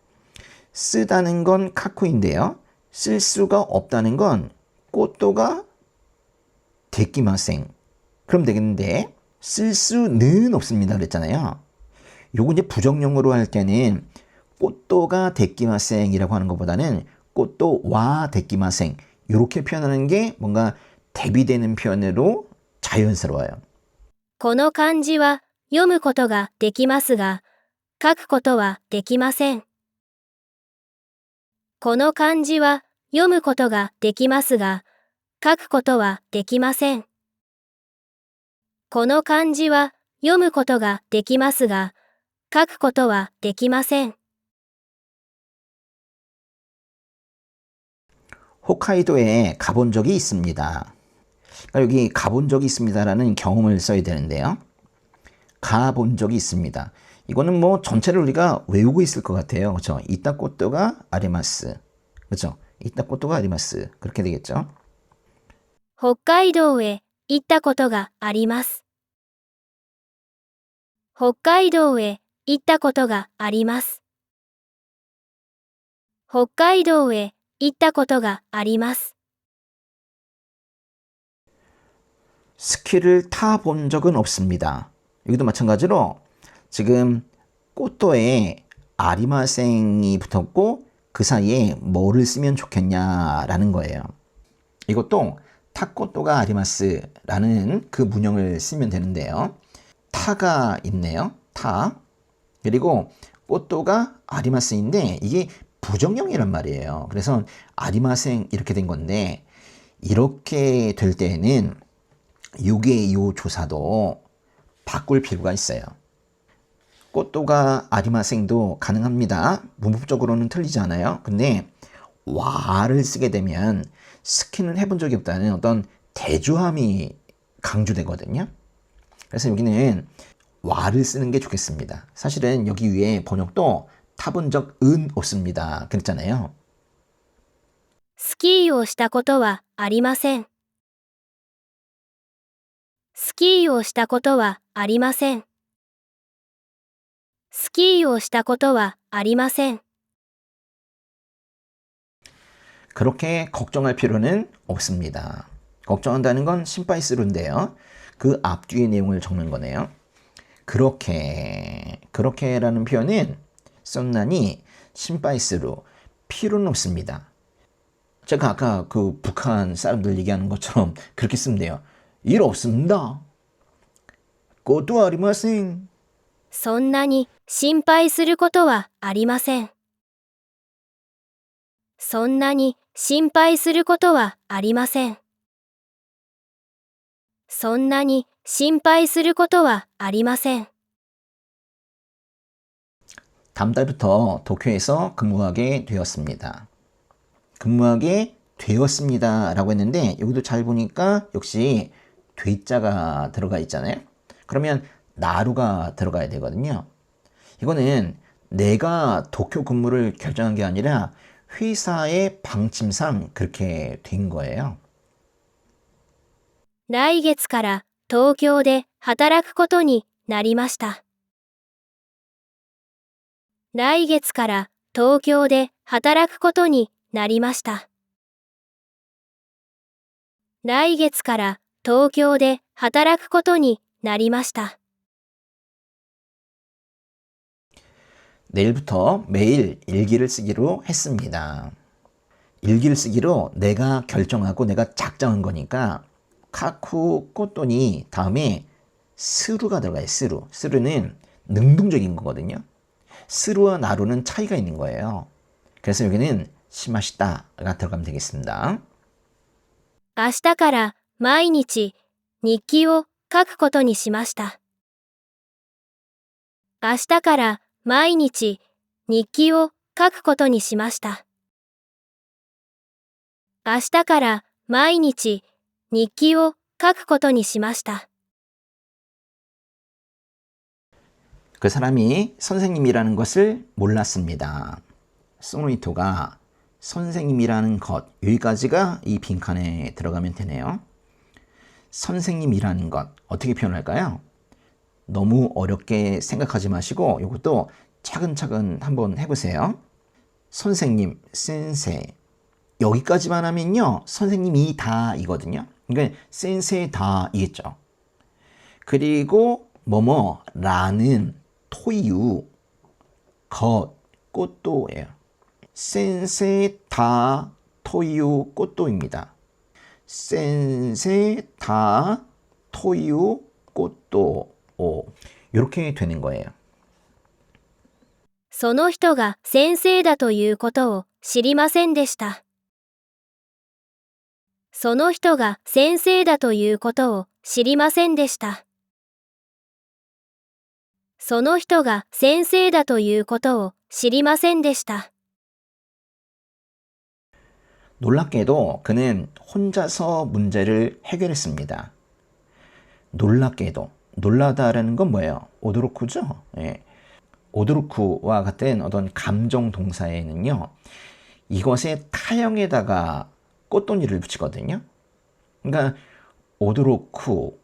쓰다는 건 카쿠인데요. 쓸 수가 없다는 건 꽃도가 데끼마생. 그럼 되겠는데 쓸 수는 없습니다 그랬잖아요. 요거 이제 부정형으로 할 때는 꽃도가 데끼마생이라고 하는 것보다는 꽃도와 데끼마생 이렇게 표현하는 게 뭔가 대비되는 표현으로 자연스러워요. この漢字は読むことができますが、書くことはできません。この漢字は読むことができますが、書くことはできません。この漢字は読むことができますが、書くことはできません。 홋카이도에 가본 적이 있습니다. 그러니까 여기 가본 적이 있습니다라는 경험을 써야 되는데요. 가본 적이 있습니다. 이거는 뭐 전체를 우리가 외우고 있을 것 같아요. 그렇죠? 이따 꽃도가 아리마스. 그렇죠? 이따 꽃도가 아리마스. 그렇게 되겠죠? 北海道へ行ったことがあります。北海道へ行ったことがあります。北海道へ行ったことがあります。 스키를 타본 적은 없습니다. 여기도 마찬가지로 지금 꽃도에 아리마생이 붙었고 그 사이에 뭐를 쓰면 좋겠냐라는 거예요. 이것도 타꽃도가 아리마스라는 그 문형을 쓰면 되는데요. 타가 있네요. 타. 그리고 꽃도가 아리마스인데 이게 부정형이란 말이에요. 그래서 아리마생 이렇게 된 건데 이렇게 될 때에는 요게 요 조사도 바꿀 필요가 있어요. 꽃도가 아리마생도 가능합니다. 문법적으로는 틀리지 않아요. 근데 와를 쓰게 되면 스키는 해본 적이 없다는 어떤 대조함이 강조되거든요. 그래서 여기는 와를 쓰는 게 좋겠습니다. 사실은 여기 위에 번역도 타본 적은 없습니다. 그랬잖아요. スキーをしたことはありません。スキーをしたことはありません。スキーをしたことはありません。 그렇게 걱정할 필요는 없습니다. 걱정한다는 건 심파이스루인데요. 그 앞뒤의 내용을 적는 거네요. 그렇게라는 표현은 썬난이 심파이스루 필요는 없습니다. 제가 아까 그 북한 사람들 얘기하는 것처럼 그렇게 쓰면 돼요. 일 없습니다. 것도 아리마생. そんなに心配することはありません。そんなに心配することはありません。そんなに心配することはありません。 다음 달부터 도쿄에서 근무하게 되었습니다. 근무하게 되었습니다 라고 했는데 여기도 잘 보니까 역시 되자가 들어가 있잖아요. 그러면 나루가 들어가야 되거든요. 이거는 내가 도쿄 근무를 결정한 게 아니라 회사의 방침상 그렇게 된 거예요. 来月から東京で働くことになりました。来月から東京で働くことになりました。来月から東京で働くことになりました。 내일부터 매일 일기를 쓰기로 했습니다. 일기를 쓰기로 내가 결정하고 내가 작정한 거니까 카쿠 꼬또니 다음에 스루가 들어가요. 스루. 스루는 능동적인 거거든요. 스루와 나루는 차이가 있는 거예요. 그래서 여기는 시마시다가 들어가면 되겠습니다. 明日から毎日日記を書くことにしました。明日から毎日日記を書くことにしました。明日から毎日日記を書くことにしました。 그 사람이 선생님이라는 것을 몰랐습니다. 소노이토가 선생님이라는 것, 여기까지가 이 빈칸에 들어가면 되네요. 선생님이라는 것, 어떻게 표현할까요? 너무 어렵게 생각하지 마시고 이것도 차근차근 한번 해보세요. 선생님, 센세. 여기까지만 하면요. 선생님이다 이거든요. 그러니까 센세다 이겠죠. 그리고 뭐뭐라는 토유, 것, 꽃도예요. 센세다 토유 꽃도입니다. 센세다 토유 꽃도 이렇게 되는 거예요. その人が先生だということを知りませんでした。その人が先生だということを知りませんでした。その人が先生だということを知りませんでした。 놀랍게도 그는 혼자서 문제를 해결했습니다. 놀랍게도. 놀라다라는 건 뭐예요? 오도로쿠죠? 예. 오도로쿠와 같은 어떤 감정 동사에는요. 이것의 타형에다가 꽃돈이를 붙이거든요. 그러니까 오도로쿠,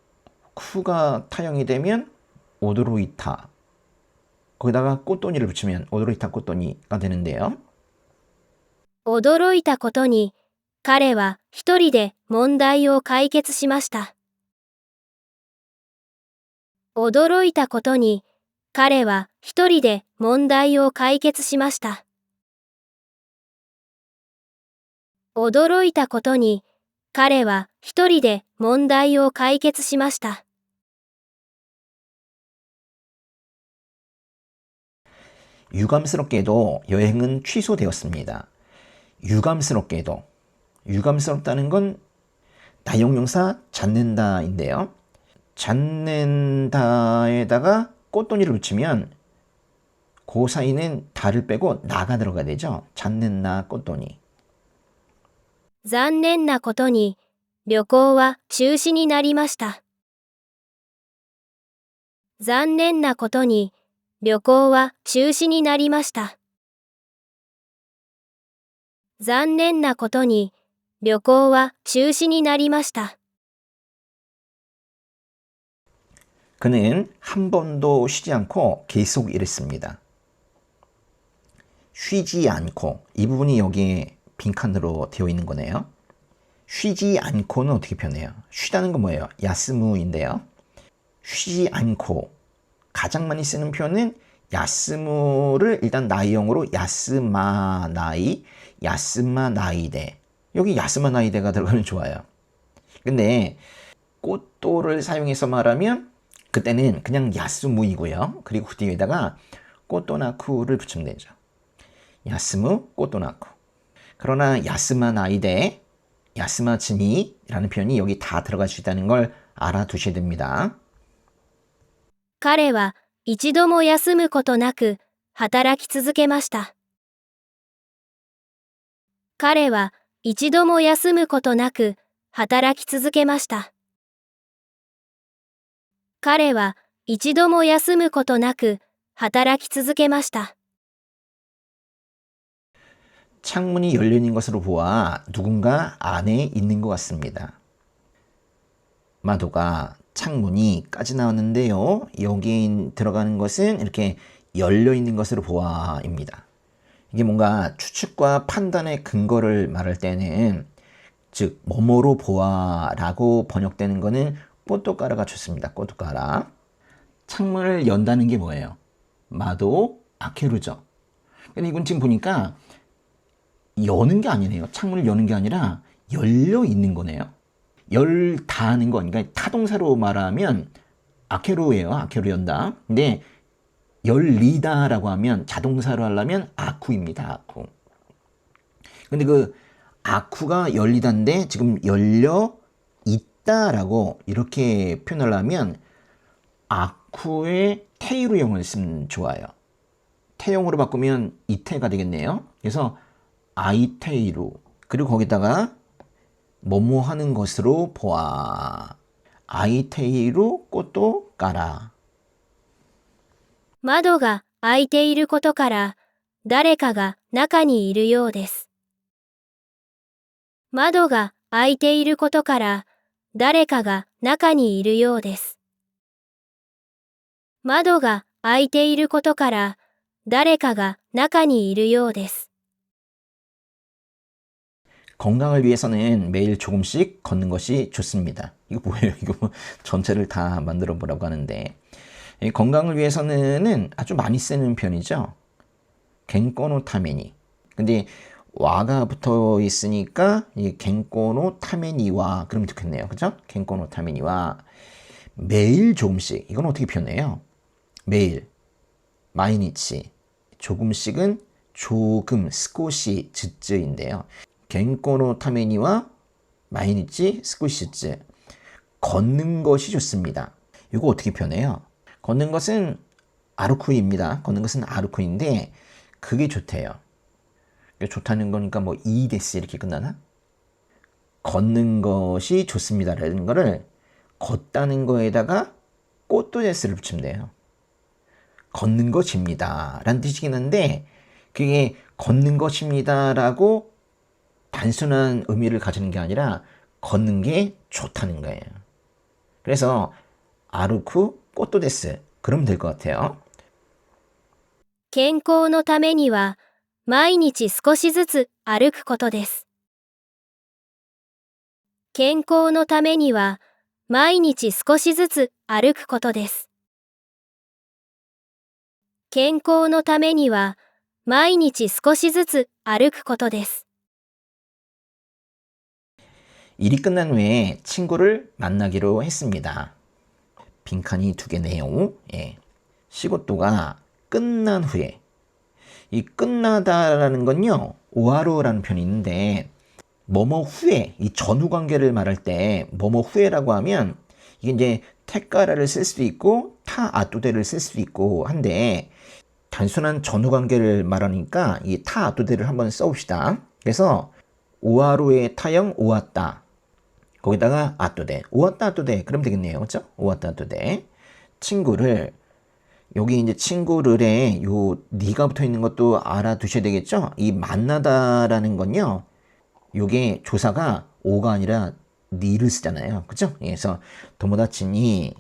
쿠가 타형이 되면 오도로이타. 거기다가 꽃돈이를 붙이면 오도로이타 꽃돈이가 되는데요. 驚いたことに、彼は一人で問題を解決しました。驚いたことに、彼は一人で問題を解決しました。驚いたことに、彼は一人で問題を解決しました。 유감스럽게도 여행은 취소되었습니다. 유감스럽게도. 유감스럽다는 건 나용명사 잡는다인데요. 잡는다에다가 꽃돈이를 붙이면 그 사이는 다를 빼고 나가 들어가야 되죠. 잡는다 꽃돈이. 残念なことに、旅行は中止になりました。残念なことに、旅行は中止になりました。残念なことに、旅行は中止になりました。 그는 한 번도 쉬지 않고 계속 일했습니다. 쉬지 않고 이 부분이 여기에 빈칸으로 되어 있는 거네요. 쉬지 않고는 어떻게 표현해요? 쉬다는 건 뭐예요? 야스무인데요. 쉬지 않고 가장 많이 쓰는 표현은 야스무를 일단 나이형으로 야스마나이, 야스마나이데. 여기 야스마나이데가 들어가면 좋아요. 근데 꽃도를 사용해서 말하면 그때는 그냥 야스무이고요. 그리고 그 뒤에다가 꽃도나쿠를 붙이면 되죠. 야스무, 꽃도나쿠. 그러나 야스마나이데, 야스마츠니라는 표현이 여기 다 들어갈 수 있다는 걸 알아두셔야 됩니다. 彼は一度も休むことなく働き続けました。彼は一度も休むことなく働き続けました。彼は一度も休むことなく働き続けました。 창문이 열려 있는 것으로 보아 누군가 안에 있는 것 같습니다. 마도가 창문이까지 나왔는데요. 여기 들어가는 것은 이렇게 열려 있는 것으로 보아입니다. 이게 뭔가 추측과 판단의 근거를 말할 때는 즉 뭐뭐로 보아라고 번역되는 거는 꼬토까라가 좋습니다. 꼬토까라. 창문을 연다는 게 뭐예요? 마도 아케루죠. 근데 이건 지금 보니까 여는 게 아니네요. 창문을 여는 게 아니라 열려 있는 거네요. 열다는 거, 그러니까 타동사로 말하면 아케루예요. 아케루 연다. 근데 열리다라고 하면 자동사로 하려면 아쿠입니다. 아쿠. 근데 그 아쿠가 열리다인데 지금 열려 있다라고 이렇게 표현을 하면 아쿠의 테이루형을 쓰면 좋아요. 태형으로 바꾸면 이태가 되겠네요. 그래서 아이테이루, 그리고 거기다가 뭐뭐 하는 것으로 보아. 아이테이루 꽃도 까라. 窓が開いていることから誰かが中にいるようです。窓が開いていることから誰かが中にいるようです。窓が開いていることから誰かが中にいるようです。 건강을 위해서는 매일 조금씩 걷는 것이 좋습니다. 이거 뭐예요? 이거 뭐 전체를 다 만들어 보라고 하는데 건강을 위해서는 아주 많이 쓰는 편이죠. 겐꼬노 타메니. 근데 와가 붙어 있으니까 이 겐꼬노 타메니와 그러면 좋겠네요. 그죠? 겐꼬노 타메니와 매일 조금씩. 이건 어떻게 표현해요? 매일, 마이니치. 조금씩은 조금, 스코시, 즈즈인데요. 겐꼬노 타메니와 마이니치, 스코시즈. 걷는 것이 좋습니다. 이거 어떻게 표현해요? 걷는 것은 아루쿠입니다. 걷는 것은 아루쿠인데 그게 좋대요. 좋다는 거니까 뭐 이데스 이렇게 끝나나? 걷는 것이 좋습니다라는 거를 걷다는 거에다가 꼬또데스를 붙이면 돼요. 걷는 것입니다 라는 뜻이긴 한데 그게 걷는 것입니다라고 단순한 의미를 가지는 게 아니라 걷는 게 좋다는 거예요. 그래서 아루쿠 꼬또데스 그러면 될 것 같아요. 健康のためには毎日少しずつ歩くことです。健康のためには毎日少しずつ歩くことです。健康のためには毎日少しずつ歩くことです。 일이 끝난 후에 친구를 만나기로 했습니다. 빈칸이 2개네요. 예. 시고토가 끝난 후에. 이 끝나다라는 건요. 오하루라는 표현이 있는데 뭐뭐 후에, 이 전후 관계를 말할 때 뭐뭐 후에라고 하면 이게 이제 테까라를 쓸 수도 있고 타 아토데를 쓸 수도 있고 한데 단순한 전후 관계를 말하니까 이 타 아토데를 한번 써봅시다. 그래서 오하루의 타형 오왔다. 거기다가 아토데, 오왔다 아토데 그러면 되겠네요. 그렇죠? 오왔다 아토데. 친구를 여기 이제 친구를에 요 니가 붙어 있는 것도 알아두셔야 되겠죠? 이 만나다라는 건요. 요게 조사가 오가 아니라 니를 쓰잖아요. 그죠? 그래서 도모다치니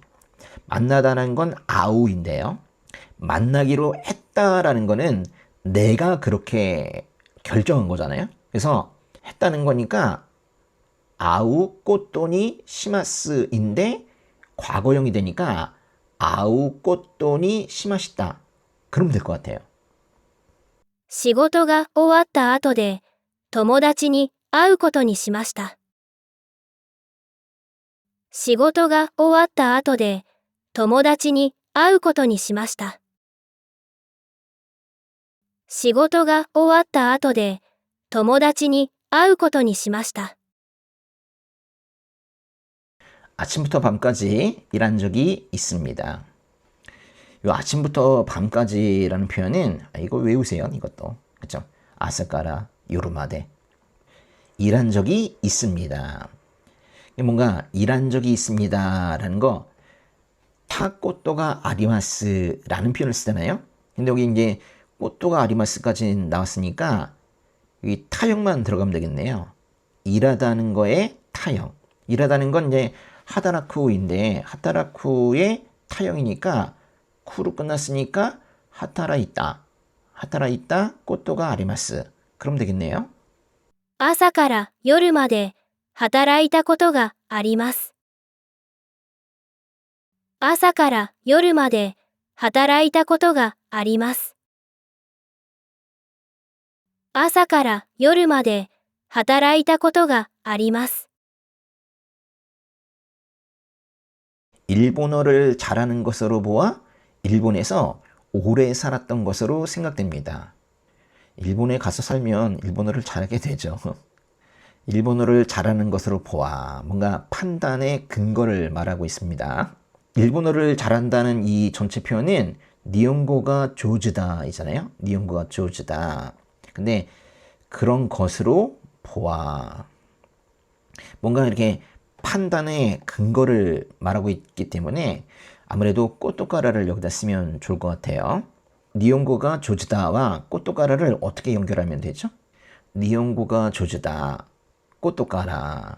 만나다라는 건 아우인데요. 만나기로 했다라는 거는 내가 그렇게 결정한 거잖아요. 그래서 했다는 거니까 아우 꼬또니 시마스인데 과거형이 되니까 아우 꼬또니 시마시다. 그러면 될 것 같아요. 仕事が終わった後で友達に会うことにしました。仕事が終わった後で友達に会うことにしました。仕事が終わった後で友達に会うことにしました。 아침부터 밤까지 일한 적이 있습니다. 요 아침부터 밤까지라는 표현은 이거 외우세요. 이것도. 그렇죠? 아사까라 요르마데. 일한 적이 있습니다. 뭔가 일한 적이 있습니다라는 거 타코토가 아리마스라는 표현을 쓰잖아요. 근데 여기 이제 꼬또가 아리마스까지 나왔으니까 여기 타형만 들어가면 되겠네요. 일하다는 거에 타형. 일하다는 건 이제 하다라쿠인데 하다라쿠의 타형이니까 쿠로 끝났으니까 하타라 있다. 하타라 있다 꼬또가 아리마스. 그럼 되겠네요. 朝から夜まで働いたことがあります。朝から夜まで働いたことがあります。朝から夜まで働いたことがあります。 일본어를 잘하는 것으로 보아 일본에서 오래 살았던 것으로 생각됩니다. 일본에 가서 살면 일본어를 잘하게 되죠. 일본어를 잘하는 것으로 보아 뭔가 판단의 근거를 말하고 있습니다. 일본어를 잘한다는 이 전체 표현은 니혼고가 조즈다 이잖아요. 니혼고가 조즈다. 근데 그런 것으로 보아 뭔가 이렇게 판단의 근거를 말하고 있기 때문에 아무래도 꼬또까라를 여기다 쓰면 좋을 것 같아요. 니혼고가 조즈다와 꼬또까라를 어떻게 연결하면 되죠? 니혼고가 조즈다, 꼬또까라.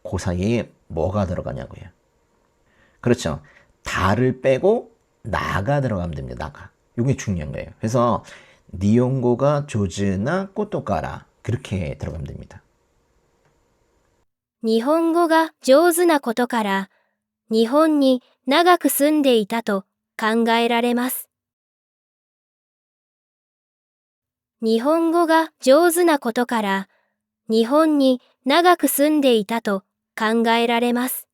그 사이에 뭐가 들어가냐고요. 그렇죠. 다를 빼고 나가 들어가면 됩니다. 나가. 이게 중요한 거예요. 그래서 니혼고가 조즈나 꼬또까라 그렇게 들어가면 됩니다. 日本語が上手なことから日本に長く住んでいたと考えられます。日本語が上手なことから日本に長く住んでいたと考えられます。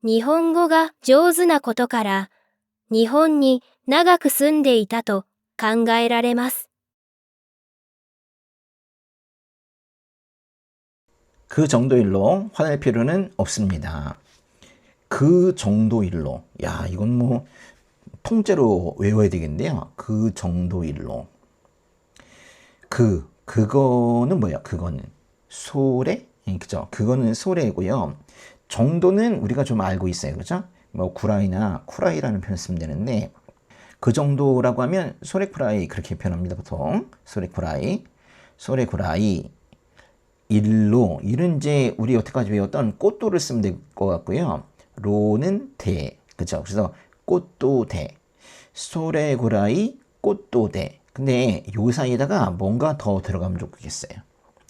日本語が上手なことから日本に長く住んでいたと考えられます。 그 정도 일로 화낼 필요는 없습니다. 그 정도 일로. 야, 이건 뭐 통째로 외워야 되겠는데요. 그 정도 일로. 그거는 뭐야? 그거는 소래? 그죠? 그거는 소래고요. 정도는 우리가 좀 알고 있어요. 그죠? 뭐 구라이나 쿠라이라는 표현 쓰면 되는데 그 정도라고 하면 소래쿠라이 그렇게 표현합니다. 보통 소래쿠라이, 소래쿠라이. 일로, 일은 이제 우리 여태까지 외웠던 꽃도를 쓰면 될 것 같고요. 로는 대, 그죠? 그래서 꽃도 대, 소래구라이 꽃도 대. 근데 요 사이에다가 뭔가 더 들어가면 좋겠어요.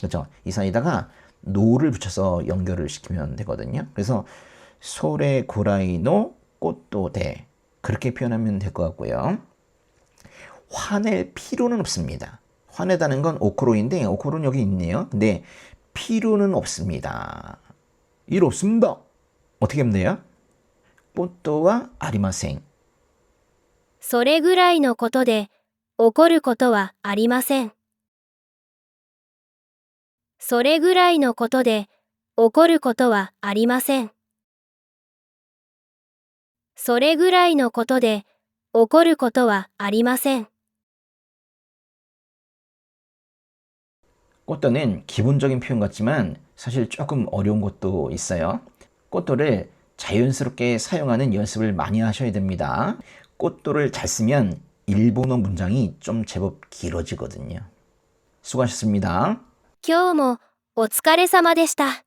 그죠? 이 사이에다가 노를 붙여서 연결을 시키면 되거든요. 그래서 소래구라이노 꽃도 대. 그렇게 표현하면 될 것 같고요. 화낼 필요는 없습니다. 화내다는 건 오코로인데 오코로는 여기 있네요. 근데 필요는 없습니다. 일 없습니다. 어떻게 하면 돼요? 뽀또와 아리마생. それぐらいのことで怒ることはありません。それぐらいのことで怒ることはありません。それぐらいのことで怒ることはありません。 꽃도는 기본적인 표현 같지만 사실 조금 어려운 것도 있어요. 꽃도를 자연스럽게 사용하는 연습을 많이 하셔야 됩니다. 꽃도를 잘 쓰면 일본어 문장이 좀 제법 길어지거든요. 수고하셨습니다. 今日もお疲れ様でした。